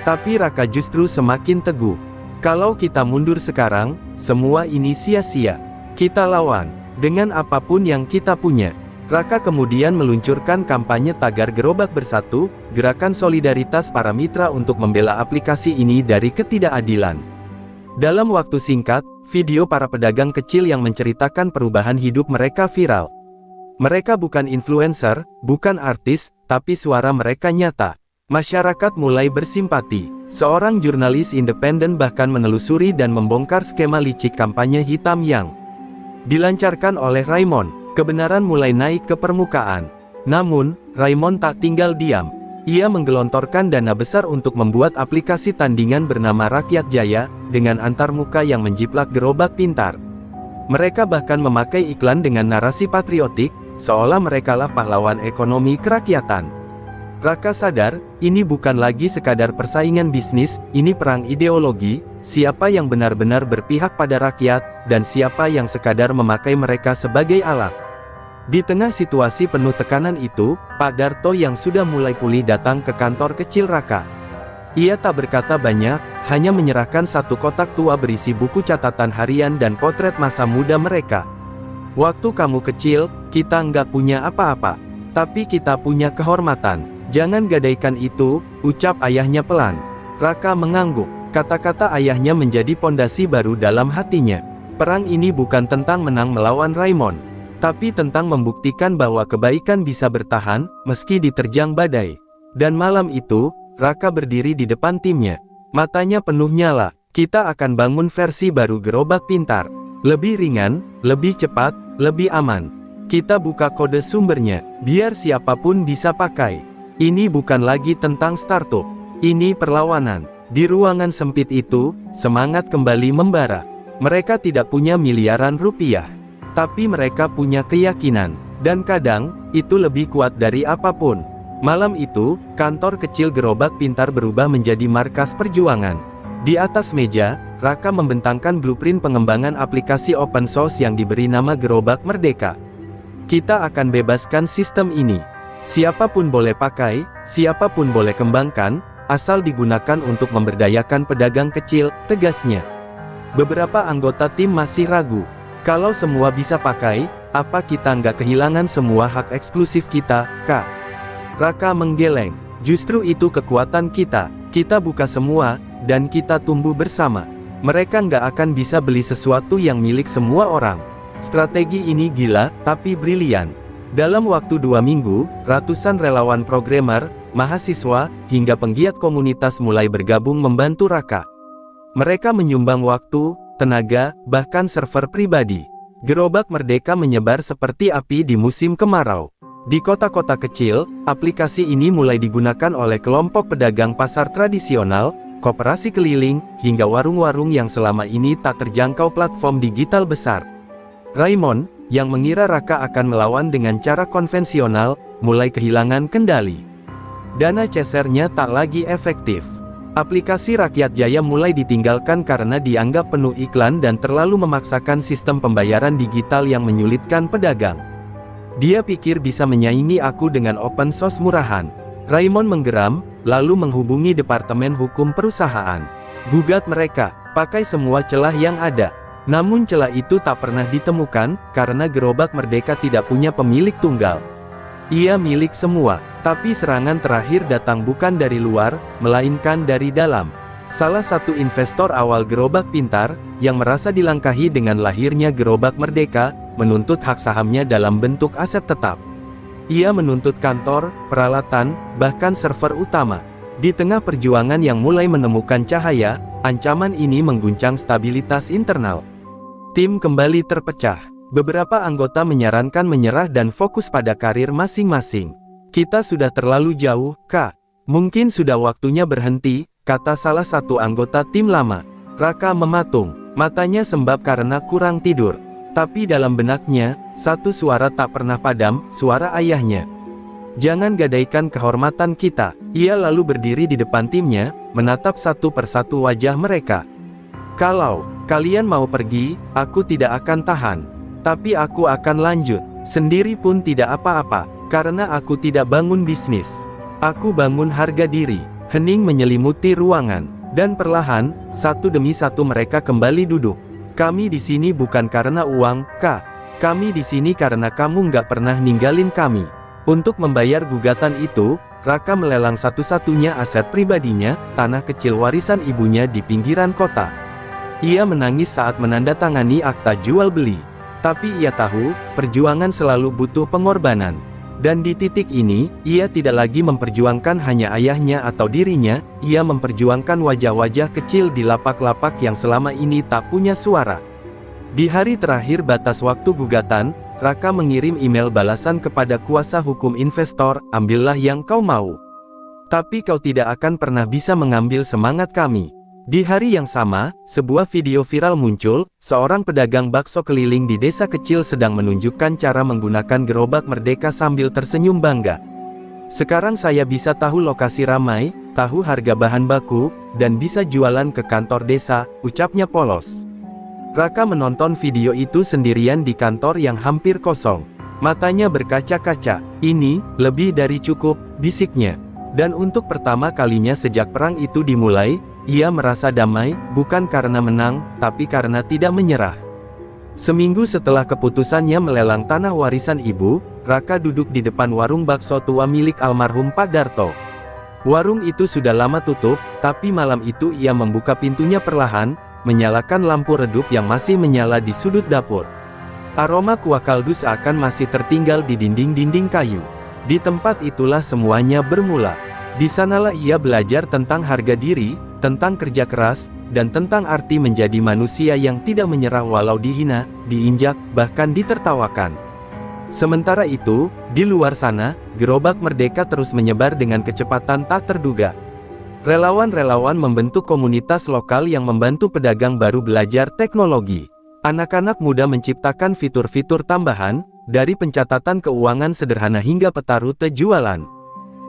Tapi Raka justru semakin teguh. Kalau kita mundur sekarang, semua ini sia-sia. Kita lawan, dengan apapun yang kita punya. Raka kemudian meluncurkan kampanye tagar gerobak bersatu, gerakan solidaritas para mitra untuk membela aplikasi ini dari ketidakadilan. Dalam waktu singkat, video para pedagang kecil yang menceritakan perubahan hidup mereka viral. Mereka bukan influencer, bukan artis, tapi suara mereka nyata. Masyarakat mulai bersimpati. Seorang jurnalis independen bahkan menelusuri dan membongkar skema licik kampanye hitam yang dilancarkan oleh Raimon. Kebenaran mulai naik ke permukaan. Namun, Raimon tak tinggal diam. Ia menggelontorkan dana besar untuk membuat aplikasi tandingan bernama Rakyat Jaya, dengan antarmuka yang menjiplak gerobak pintar. Mereka bahkan memakai iklan dengan narasi patriotik, seolah merekalah pahlawan ekonomi kerakyatan. Raka sadar, ini bukan lagi sekadar persaingan bisnis, ini perang ideologi, siapa yang benar-benar berpihak pada rakyat, dan siapa yang sekadar memakai mereka sebagai alat. Di tengah situasi penuh tekanan itu, Pak Darto yang sudah mulai pulih datang ke kantor kecil Raka. Ia tak berkata banyak, hanya menyerahkan satu kotak tua berisi buku catatan harian dan potret masa muda mereka. Waktu kamu kecil, kita nggak punya apa-apa. Tapi kita punya kehormatan. Jangan gadaikan itu, ucap ayahnya pelan. Raka mengangguk. Kata-kata ayahnya menjadi pondasi baru dalam hatinya. Perang ini bukan tentang menang melawan Raimon, tapi tentang membuktikan bahwa kebaikan bisa bertahan, meski diterjang badai. Dan malam itu, Raka berdiri di depan timnya. Matanya penuh nyala. Kita akan bangun versi baru gerobak pintar. Lebih ringan, lebih cepat, lebih aman. Kita buka kode sumbernya, biar siapapun bisa pakai. Ini bukan lagi tentang startup. Ini perlawanan. Di ruangan sempit itu, semangat kembali membara. Mereka tidak punya miliaran rupiah. Tapi mereka punya keyakinan. Dan kadang, itu lebih kuat dari apapun. Malam itu, kantor kecil gerobak pintar berubah menjadi markas perjuangan. Di atas meja, Raka membentangkan blueprint pengembangan aplikasi open source yang diberi nama Gerobak Merdeka. Kita akan bebaskan sistem ini. Siapapun boleh pakai, siapapun boleh kembangkan, asal digunakan untuk memberdayakan pedagang kecil, tegasnya. Beberapa anggota tim masih ragu. Kalau semua bisa pakai, apa kita nggak kehilangan semua hak eksklusif kita, Kak? Raka menggeleng. Justru itu kekuatan kita. Kita buka semua, dan kita tumbuh bersama. Mereka nggak akan bisa beli sesuatu yang milik semua orang. Strategi ini gila, tapi brilian. Dalam waktu 2 minggu, ratusan relawan programmer, mahasiswa, hingga penggiat komunitas mulai bergabung membantu Raka. Mereka menyumbang waktu, tenaga, bahkan server pribadi. Gerobak Merdeka menyebar seperti api di musim kemarau. Di kota-kota kecil, aplikasi ini mulai digunakan oleh kelompok pedagang pasar tradisional, koperasi keliling, hingga warung-warung yang selama ini tak terjangkau platform digital besar. Raymond, yang mengira Raka akan melawan dengan cara konvensional, mulai kehilangan kendali. Dana cesernya tak lagi efektif. Aplikasi Rakyat Jaya mulai ditinggalkan karena dianggap penuh iklan dan terlalu memaksakan sistem pembayaran digital yang menyulitkan pedagang. Dia pikir bisa menyaingi aku dengan open source murahan. Raymond menggeram, lalu menghubungi Departemen Hukum Perusahaan. Gugat mereka, pakai semua celah yang ada. Namun celah itu tak pernah ditemukan, karena Gerobak Merdeka tidak punya pemilik tunggal. Ia milik semua, tapi serangan terakhir datang bukan dari luar, melainkan dari dalam. Salah satu investor awal Gerobak Pintar, yang merasa dilangkahi dengan lahirnya Gerobak Merdeka, menuntut hak sahamnya dalam bentuk aset tetap. Ia menuntut kantor, peralatan, bahkan server utama. Di tengah perjuangan yang mulai menemukan cahaya, ancaman ini mengguncang stabilitas internal. Tim kembali terpecah. Beberapa anggota menyarankan menyerah dan fokus pada karir masing-masing. Kita sudah terlalu jauh, Kak. Mungkin sudah waktunya berhenti, kata salah satu anggota tim lama. Raka mematung, matanya sembab karena kurang tidur. Tapi dalam benaknya, satu suara tak pernah padam, suara ayahnya. Jangan gadaikan kehormatan kita. Ia lalu berdiri di depan timnya, menatap satu persatu wajah mereka. Kalau kalian mau pergi, aku tidak akan tahan. Tapi aku akan lanjut, sendiri pun tidak apa-apa, karena aku tidak bangun bisnis. Aku bangun harga diri. Hening menyelimuti ruangan, dan perlahan, satu demi satu mereka kembali duduk. Kami di sini bukan karena uang, Kak. Kami di sini karena kamu nggak pernah ninggalin kami. Untuk membayar gugatan itu, Raka melelang satu-satunya aset pribadinya, tanah kecil warisan ibunya di pinggiran kota. Ia menangis saat menandatangani akta jual beli. Tapi ia tahu, perjuangan selalu butuh pengorbanan. Dan di titik ini, ia tidak lagi memperjuangkan hanya ayahnya atau dirinya, ia memperjuangkan wajah-wajah kecil di lapak-lapak yang selama ini tak punya suara. Di hari terakhir batas waktu gugatan, Raka mengirim email balasan kepada kuasa hukum investor, ambillah yang kau mau. Tapi kau tidak akan pernah bisa mengambil semangat kami. Di hari yang sama, sebuah video viral muncul, seorang pedagang bakso keliling di desa kecil sedang menunjukkan cara menggunakan Gerobak Merdeka sambil tersenyum bangga. Sekarang saya bisa tahu lokasi ramai, tahu harga bahan baku, dan bisa jualan ke kantor desa, ucapnya polos. Raka menonton video itu sendirian di kantor yang hampir kosong. Matanya berkaca-kaca. Ini, lebih dari cukup, bisiknya. Dan untuk pertama kalinya sejak perang itu dimulai, ia merasa damai, bukan karena menang, tapi karena tidak menyerah. Seminggu setelah keputusannya melelang tanah warisan ibu, Raka duduk di depan warung bakso tua milik almarhum Pak Darto. Warung itu sudah lama tutup, tapi malam itu ia membuka pintunya perlahan, menyalakan lampu redup yang masih menyala di sudut dapur. Aroma kuah kaldu seakan masih tertinggal di dinding-dinding kayu. Di tempat itulah semuanya bermula. Di sanalah ia belajar tentang harga diri, tentang kerja keras, dan tentang arti menjadi manusia yang tidak menyerah walau dihina, diinjak, bahkan ditertawakan. Sementara itu, di luar sana, Gerobak Merdeka terus menyebar dengan kecepatan tak terduga. Relawan-relawan membentuk komunitas lokal yang membantu pedagang baru belajar teknologi. Anak-anak muda menciptakan fitur-fitur tambahan, dari pencatatan keuangan sederhana hingga peta rute jualan.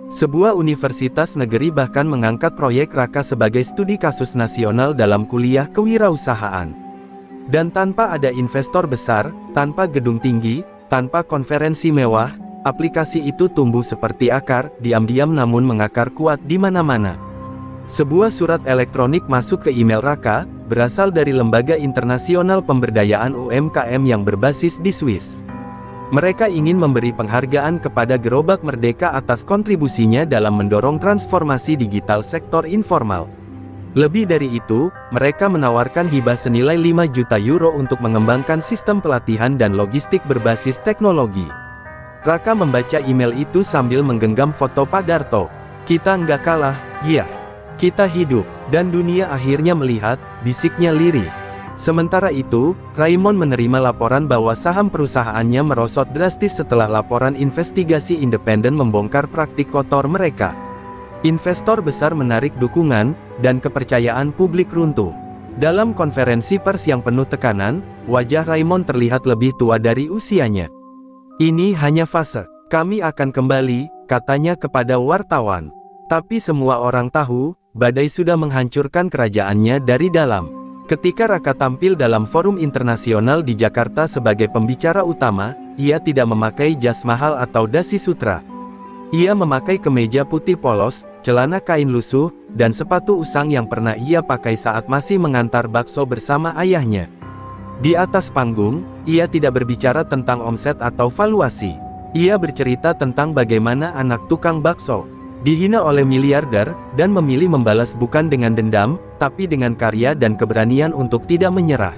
Sebuah universitas negeri bahkan mengangkat proyek Raka sebagai studi kasus nasional dalam kuliah kewirausahaan. Dan tanpa ada investor besar, tanpa gedung tinggi, tanpa konferensi mewah, aplikasi itu tumbuh seperti akar, diam-diam namun mengakar kuat di mana-mana. Sebuah surat elektronik masuk ke email Raka, berasal dari Lembaga Internasional Pemberdayaan UMKM yang berbasis di Swiss. Mereka ingin memberi penghargaan kepada Gerobak Merdeka atas kontribusinya dalam mendorong transformasi digital sektor informal. Lebih dari itu, mereka menawarkan hibah senilai 5 juta euro untuk mengembangkan sistem pelatihan dan logistik berbasis teknologi. Raka membaca email itu sambil menggenggam foto Pak Darto. Kita nggak kalah, ya. Kita hidup, dan dunia akhirnya melihat, bisiknya lirih. Sementara itu, Raymond menerima laporan bahwa saham perusahaannya merosot drastis setelah laporan investigasi independen membongkar praktik kotor mereka. Investor besar menarik dukungan, dan kepercayaan publik runtuh. Dalam konferensi pers yang penuh tekanan, wajah Raymond terlihat lebih tua dari usianya. Ini hanya fase. Kami akan kembali, katanya kepada wartawan. Tapi semua orang tahu, badai sudah menghancurkan kerajaannya dari dalam. Ketika Raka tampil dalam forum internasional di Jakarta sebagai pembicara utama, ia tidak memakai jas mahal atau dasi sutra. Ia memakai kemeja putih polos, celana kain lusuh, dan sepatu usang yang pernah ia pakai saat masih mengantar bakso bersama ayahnya. Di atas panggung, ia tidak berbicara tentang omset atau valuasi. Ia bercerita tentang bagaimana anak tukang bakso dihina oleh miliarder, dan memilih membalas bukan dengan dendam, tapi dengan karya dan keberanian untuk tidak menyerah.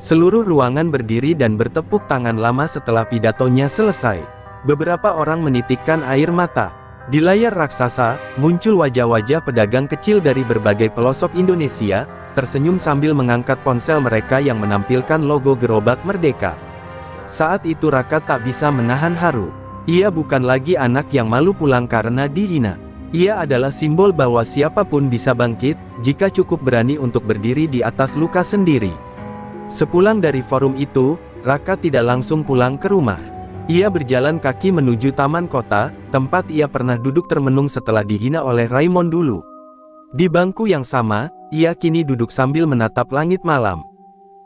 Seluruh ruangan berdiri dan bertepuk tangan lama setelah pidatonya selesai. Beberapa orang menitikkan air mata. Di layar raksasa, muncul wajah-wajah pedagang kecil dari berbagai pelosok Indonesia, tersenyum sambil mengangkat ponsel mereka yang menampilkan logo Gerobak Merdeka. Saat itu Raka tak bisa menahan haru. Ia bukan lagi anak yang malu pulang karena dihina. Ia adalah simbol bahwa siapapun bisa bangkit, jika cukup berani untuk berdiri di atas luka sendiri. Sepulang dari forum itu, Raka tidak langsung pulang ke rumah. Ia berjalan kaki menuju taman kota, tempat ia pernah duduk termenung setelah dihina oleh Raymond dulu. Di bangku yang sama, ia kini duduk sambil menatap langit malam.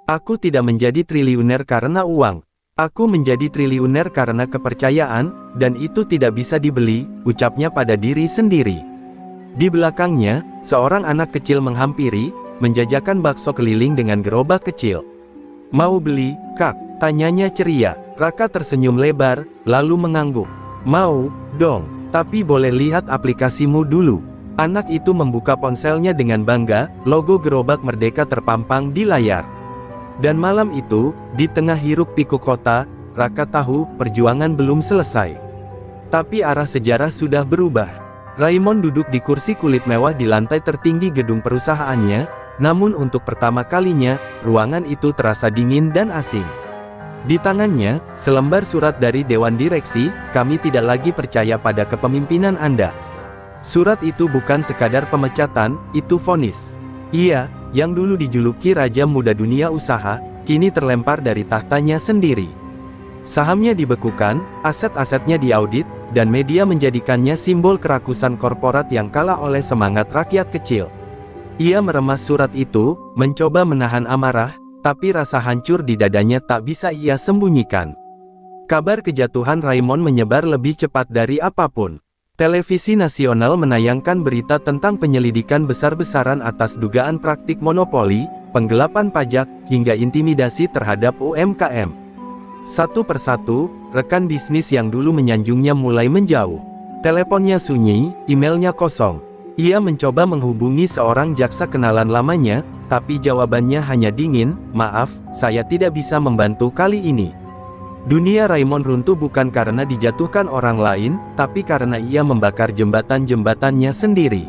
Aku tidak menjadi triliuner karena uang. Aku menjadi triliuner karena kepercayaan, dan itu tidak bisa dibeli, ucapnya pada diri sendiri. Di belakangnya, seorang anak kecil menghampiri, menjajakan bakso keliling dengan gerobak kecil. Mau beli, Kak? Tanyanya ceria. Raka tersenyum lebar, lalu mengangguk. Mau, dong, tapi boleh lihat aplikasimu dulu. Anak itu membuka ponselnya dengan bangga, logo Gerobak Merdeka terpampang di layar. Dan malam itu, di tengah hiruk-pikuk kota, Raka tahu perjuangan belum selesai. Tapi arah sejarah sudah berubah. Raymond duduk di kursi kulit mewah di lantai tertinggi gedung perusahaannya, namun untuk pertama kalinya, ruangan itu terasa dingin dan asing. Di tangannya, selembar surat dari Dewan Direksi, kami tidak lagi percaya pada kepemimpinan Anda. Surat itu bukan sekadar pemecatan, itu vonis. Ia, yang dulu dijuluki Raja Muda Dunia Usaha, kini terlempar dari tahtanya sendiri. Sahamnya dibekukan, aset-asetnya diaudit, dan media menjadikannya simbol kerakusan korporat yang kalah oleh semangat rakyat kecil. Ia meremas surat itu, mencoba menahan amarah, tapi rasa hancur di dadanya tak bisa ia sembunyikan. Kabar kejatuhan Raymond menyebar lebih cepat dari apapun. Televisi nasional menayangkan berita tentang penyelidikan besar-besaran atas dugaan praktik monopoli, penggelapan pajak, hingga intimidasi terhadap UMKM. Satu persatu, rekan bisnis yang dulu menyanjungnya mulai menjauh. Teleponnya sunyi, emailnya kosong. Ia mencoba menghubungi seorang jaksa kenalan lamanya, tapi jawabannya hanya dingin, "Maaf, saya tidak bisa membantu kali ini." Dunia Raymond runtuh bukan karena dijatuhkan orang lain, tapi karena ia membakar jembatan-jembatannya sendiri.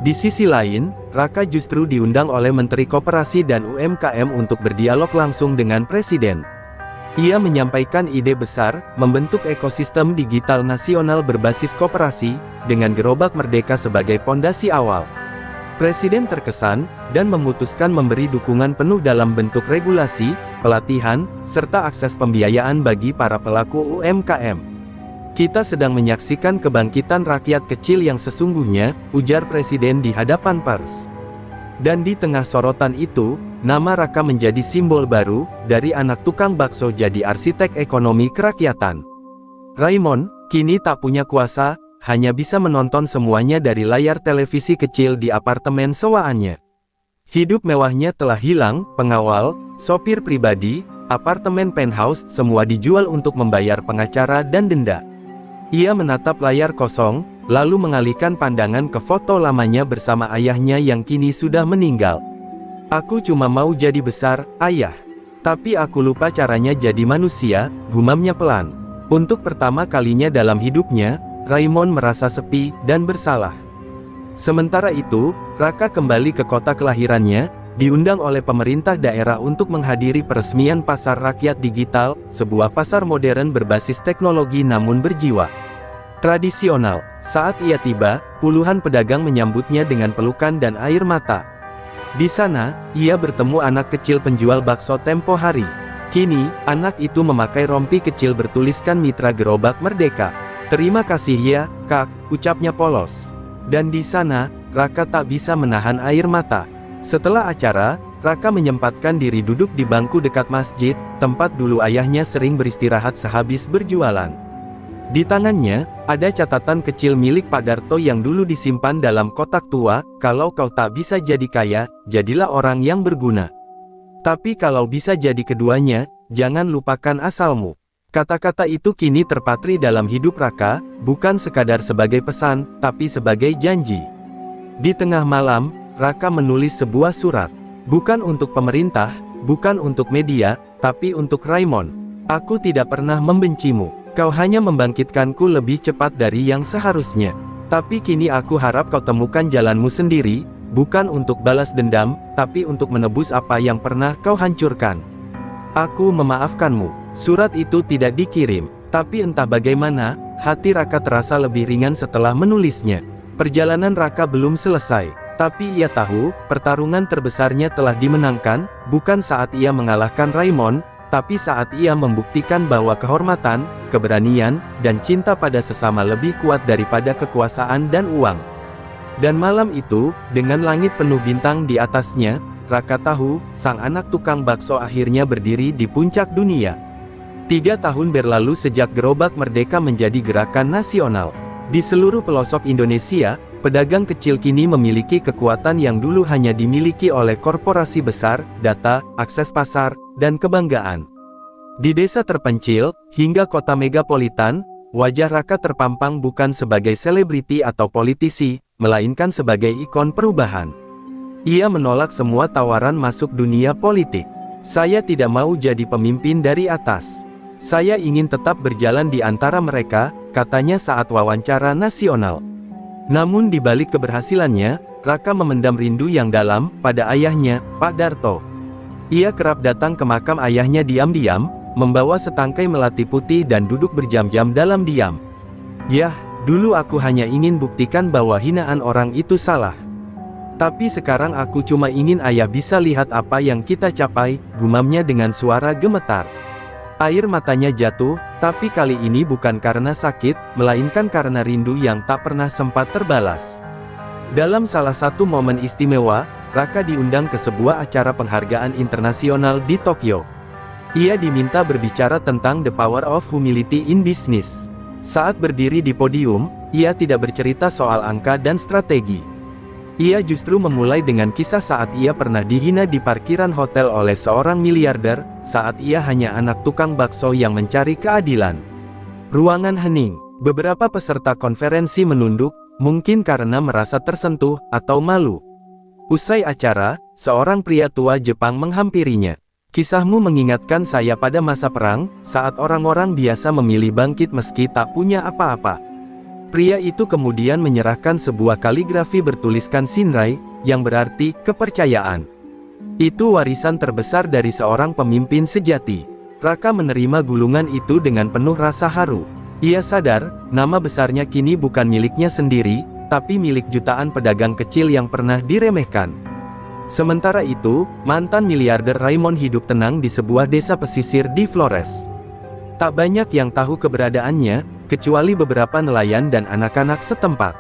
Di sisi lain, Raka justru diundang oleh Menteri Koperasi dan UMKM untuk berdialog langsung dengan Presiden. Ia menyampaikan ide besar, membentuk ekosistem digital nasional berbasis koperasi, dengan Gerobak Merdeka sebagai pondasi awal. Presiden terkesan, dan memutuskan memberi dukungan penuh dalam bentuk regulasi, pelatihan, serta akses pembiayaan bagi para pelaku UMKM. Kita sedang menyaksikan kebangkitan rakyat kecil yang sesungguhnya, ujar Presiden di hadapan pers. Dan di tengah sorotan itu, nama Raka menjadi simbol baru, dari anak tukang bakso jadi arsitek ekonomi kerakyatan. Raymond, kini tak punya kuasa, hanya bisa menonton semuanya dari layar televisi kecil di apartemen sewaannya. Hidup mewahnya telah hilang, pengawal, sopir pribadi, apartemen penthouse, semua dijual untuk membayar pengacara dan denda. Ia menatap layar kosong, lalu mengalihkan pandangan ke foto lamanya bersama ayahnya yang kini sudah meninggal. Aku cuma mau jadi besar, ayah. Tapi aku lupa caranya jadi manusia, gumamnya pelan. Untuk pertama kalinya dalam hidupnya, Raymond merasa sepi dan bersalah. Sementara itu, Raka kembali ke kota kelahirannya, diundang oleh pemerintah daerah untuk menghadiri peresmian pasar rakyat digital, sebuah pasar modern berbasis teknologi namun berjiwa tradisional. Saat ia tiba, puluhan pedagang menyambutnya dengan pelukan dan air mata. Di sana, ia bertemu anak kecil penjual bakso tempo hari. Kini, anak itu memakai rompi kecil bertuliskan Mitra Gerobak Merdeka. "Terima kasih ya, Kak," ucapnya polos. Dan di sana, Raka tak bisa menahan air mata. Setelah acara, Raka menyempatkan diri duduk di bangku dekat masjid, tempat dulu ayahnya sering beristirahat sehabis berjualan. Di tangannya, ada catatan kecil milik Pak Darto yang dulu disimpan dalam kotak tua, "Kalau kau tak bisa jadi kaya, jadilah orang yang berguna. Tapi kalau bisa jadi keduanya, jangan lupakan asalmu." Kata-kata itu kini terpatri dalam hidup Raka, bukan sekadar sebagai pesan, tapi sebagai janji. Di tengah malam, Raka menulis sebuah surat. Bukan untuk pemerintah, bukan untuk media, tapi untuk Raymond. "Aku tidak pernah membencimu. Kau hanya membangkitkanku lebih cepat dari yang seharusnya. Tapi kini aku harap kau temukan jalanmu sendiri, bukan untuk balas dendam, tapi untuk menebus apa yang pernah kau hancurkan. Aku memaafkanmu." Surat itu tidak dikirim, tapi entah bagaimana, hati Raka terasa lebih ringan setelah menulisnya. Perjalanan Raka belum selesai, tapi ia tahu, pertarungan terbesarnya telah dimenangkan, bukan saat ia mengalahkan Raymond, tapi saat ia membuktikan bahwa kehormatan, keberanian, dan cinta pada sesama lebih kuat daripada kekuasaan dan uang. Dan malam itu, dengan langit penuh bintang di atasnya, Raka tahu, sang anak tukang bakso akhirnya berdiri di puncak dunia. 3 tahun berlalu sejak Gerobak Merdeka menjadi gerakan nasional. Di seluruh pelosok Indonesia, pedagang kecil kini memiliki kekuatan yang dulu hanya dimiliki oleh korporasi besar, data, akses pasar, dan kebanggaan. Di desa terpencil, hingga kota megapolitan, wajah Raka terpampang bukan sebagai selebriti atau politisi, melainkan sebagai ikon perubahan. Ia menolak semua tawaran masuk dunia politik. "Saya tidak mau jadi pemimpin dari atas. Saya ingin tetap berjalan di antara mereka," katanya saat wawancara nasional. Namun di balik keberhasilannya, Raka memendam rindu yang dalam pada ayahnya, Pak Darto. Ia kerap datang ke makam ayahnya diam-diam, membawa setangkai melati putih dan duduk berjam-jam dalam diam. "Yah, dulu aku hanya ingin buktikan bahwa hinaan orang itu salah. Tapi sekarang aku cuma ingin ayah bisa lihat apa yang kita capai," gumamnya dengan suara gemetar. Air matanya jatuh, tapi kali ini bukan karena sakit, melainkan karena rindu yang tak pernah sempat terbalas. Dalam salah satu momen istimewa, Raka diundang ke sebuah acara penghargaan internasional di Tokyo. Ia diminta berbicara tentang the power of humility in business. Saat berdiri di podium, ia tidak bercerita soal angka dan strategi. Ia justru memulai dengan kisah saat ia pernah dihina di parkiran hotel oleh seorang miliarder, saat ia hanya anak tukang bakso yang mencari keadilan. Ruangan hening. Beberapa peserta konferensi menunduk, mungkin karena merasa tersentuh, atau malu. Usai acara, seorang pria tua Jepang menghampirinya. "Kisahmu mengingatkan saya pada masa perang, saat orang-orang biasa memilih bangkit meski tak punya apa-apa." Pria itu kemudian menyerahkan sebuah kaligrafi bertuliskan Shinrai, yang berarti kepercayaan. Itu warisan terbesar dari seorang pemimpin sejati. Raka menerima gulungan itu dengan penuh rasa haru. Ia sadar, nama besarnya kini bukan miliknya sendiri, tapi milik jutaan pedagang kecil yang pernah diremehkan. Sementara itu, mantan miliarder Raymond hidup tenang di sebuah desa pesisir di Flores. Tak banyak yang tahu keberadaannya, kecuali beberapa nelayan dan anak-anak setempat.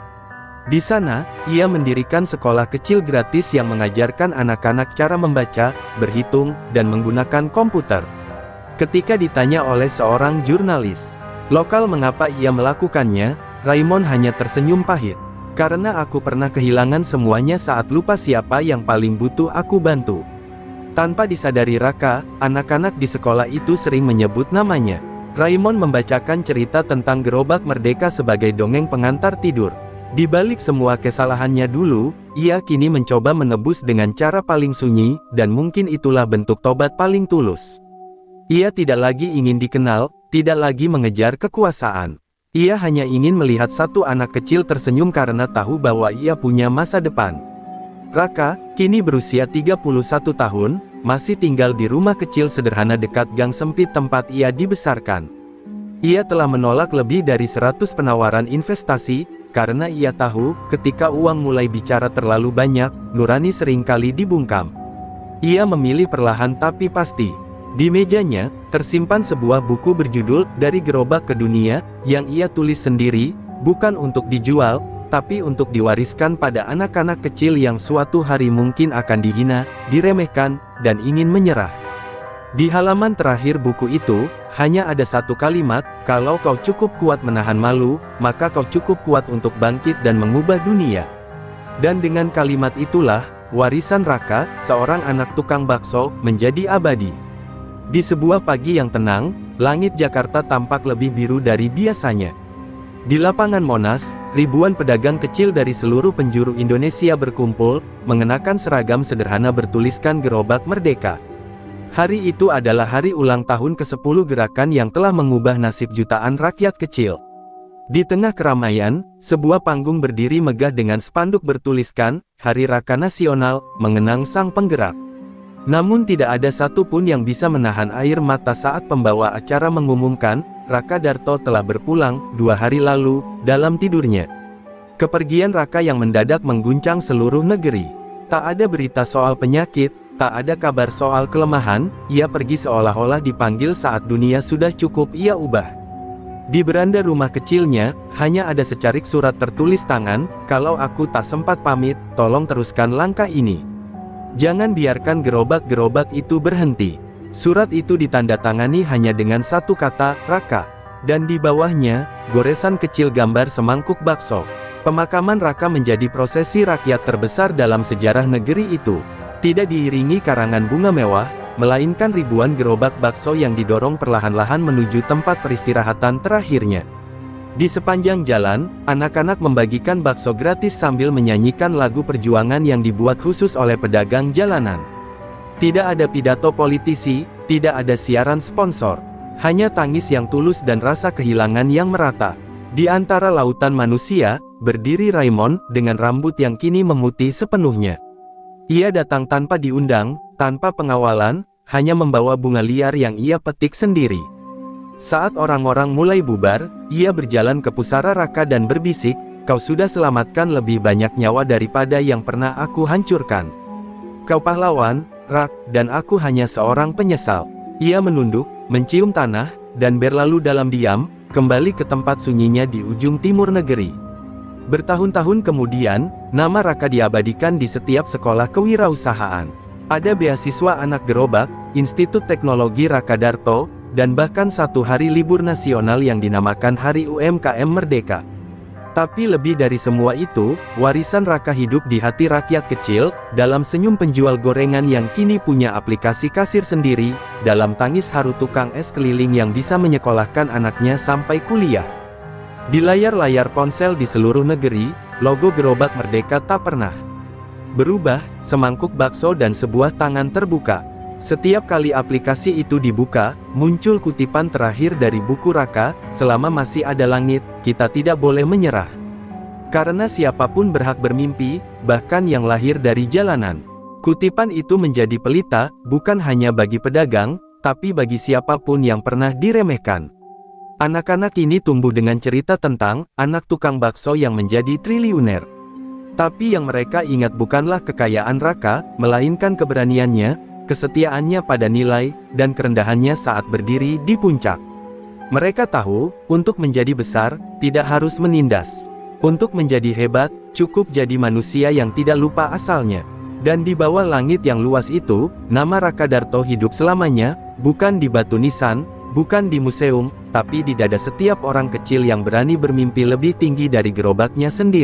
Di sana, ia mendirikan sekolah kecil gratis yang mengajarkan anak-anak cara membaca, berhitung, dan menggunakan komputer. Ketika ditanya oleh seorang jurnalis lokal mengapa ia melakukannya, Raymond hanya tersenyum pahit. Karena aku pernah kehilangan semuanya saat lupa siapa yang paling butuh aku bantu. Tanpa disadari Raka, anak-anak di sekolah itu sering menyebut namanya. Raymond membacakan cerita tentang gerobak merdeka sebagai dongeng pengantar tidur. Di balik semua kesalahannya dulu, ia kini mencoba menebus dengan cara paling sunyi, dan mungkin itulah bentuk tobat paling tulus. Ia tidak lagi ingin dikenal, tidak lagi mengejar kekuasaan. Ia hanya ingin melihat satu anak kecil tersenyum karena tahu bahwa ia punya masa depan. Raka, kini berusia 31 tahun, masih tinggal di rumah kecil sederhana dekat gang sempit tempat ia dibesarkan. Ia telah menolak lebih dari 100 penawaran investasi, karena ia tahu, ketika uang mulai bicara terlalu banyak, nurani seringkali dibungkam. Ia memilih perlahan tapi pasti. Di mejanya, tersimpan sebuah buku berjudul Dari Gerobak ke Dunia, yang ia tulis sendiri, bukan untuk dijual, tapi untuk diwariskan pada anak-anak kecil yang suatu hari mungkin akan dihina, diremehkan, dan ingin menyerah. Di halaman terakhir buku itu, hanya ada satu kalimat, kalau kau cukup kuat menahan malu, maka kau cukup kuat untuk bangkit dan mengubah dunia. Dan dengan kalimat itulah, warisan Raka, seorang anak tukang bakso, menjadi abadi. Di sebuah pagi yang tenang, langit Jakarta tampak lebih biru dari biasanya. Di lapangan Monas, ribuan pedagang kecil dari seluruh penjuru Indonesia berkumpul, mengenakan seragam sederhana bertuliskan Gerobak Merdeka. Hari itu adalah hari ulang tahun ke-10 gerakan yang telah mengubah nasib jutaan rakyat kecil. Di tengah keramaian, sebuah panggung berdiri megah dengan spanduk bertuliskan, Hari Raka Nasional, mengenang sang penggerak. Namun tidak ada satupun yang bisa menahan air mata saat pembawa acara mengumumkan, Raka Darto telah berpulang 2 hari lalu, dalam tidurnya. Kepergian Raka yang mendadak mengguncang seluruh negeri. Tak ada berita soal penyakit, tak ada kabar soal kelemahan, ia pergi seolah-olah dipanggil saat dunia sudah cukup ia ubah. Di beranda rumah kecilnya, hanya ada secarik surat tertulis tangan, kalau aku tak sempat pamit, tolong teruskan langkah ini. Jangan biarkan gerobak-gerobak itu berhenti. Surat itu ditandatangani hanya dengan satu kata, Raka. Dan di bawahnya, goresan kecil gambar semangkuk bakso. Pemakaman Raka menjadi prosesi rakyat terbesar dalam sejarah negeri itu. Tidak diiringi karangan bunga mewah, melainkan ribuan gerobak bakso yang didorong perlahan-lahan menuju tempat peristirahatan terakhirnya. Di sepanjang jalan, anak-anak membagikan bakso gratis sambil menyanyikan lagu perjuangan yang dibuat khusus oleh pedagang jalanan. Tidak ada pidato politisi, tidak ada siaran sponsor. Hanya tangis yang tulus dan rasa kehilangan yang merata. Di antara lautan manusia, berdiri Raymond, dengan rambut yang kini memutih sepenuhnya. Ia datang tanpa diundang, tanpa pengawalan, hanya membawa bunga liar yang ia petik sendiri. Saat orang-orang mulai bubar, ia berjalan ke pusara Raka dan berbisik, kau sudah selamatkan lebih banyak nyawa daripada yang pernah aku hancurkan. Kau pahlawan, Rak, dan aku hanya seorang penyesal. Ia menunduk, mencium tanah, dan berlalu dalam diam, kembali ke tempat sunyinya di ujung timur negeri. Bertahun-tahun kemudian, nama Raka diabadikan di setiap sekolah kewirausahaan. Ada beasiswa anak gerobak, Institut Teknologi Raka Darto, dan bahkan satu hari libur nasional yang dinamakan Hari UMKM Merdeka. Tapi lebih dari semua itu, warisan Raka hidup di hati rakyat kecil, dalam senyum penjual gorengan yang kini punya aplikasi kasir sendiri, dalam tangis haru tukang es keliling yang bisa menyekolahkan anaknya sampai kuliah. Di layar-layar ponsel di seluruh negeri, logo Gerobak Merdeka tak pernah berubah, semangkuk bakso dan sebuah tangan terbuka. Setiap kali aplikasi itu dibuka, muncul kutipan terakhir dari buku Raka, selama masih ada langit, kita tidak boleh menyerah. Karena siapapun berhak bermimpi, bahkan yang lahir dari jalanan. Kutipan itu menjadi pelita, bukan hanya bagi pedagang, tapi bagi siapapun yang pernah diremehkan. Anak-anak ini tumbuh dengan cerita tentang anak tukang bakso yang menjadi triliuner. Tapi yang mereka ingat bukanlah kekayaan Raka, melainkan keberaniannya, kesetiaannya pada nilai, dan kerendahannya saat berdiri di puncak. Mereka tahu, untuk menjadi besar, tidak harus menindas. Untuk menjadi hebat, cukup jadi manusia yang tidak lupa asalnya. Dan di bawah langit yang luas itu, nama Raka Darto hidup selamanya, bukan di batu nisan, bukan di museum, tapi di dada setiap orang kecil yang berani bermimpi lebih tinggi dari gerobaknya sendiri.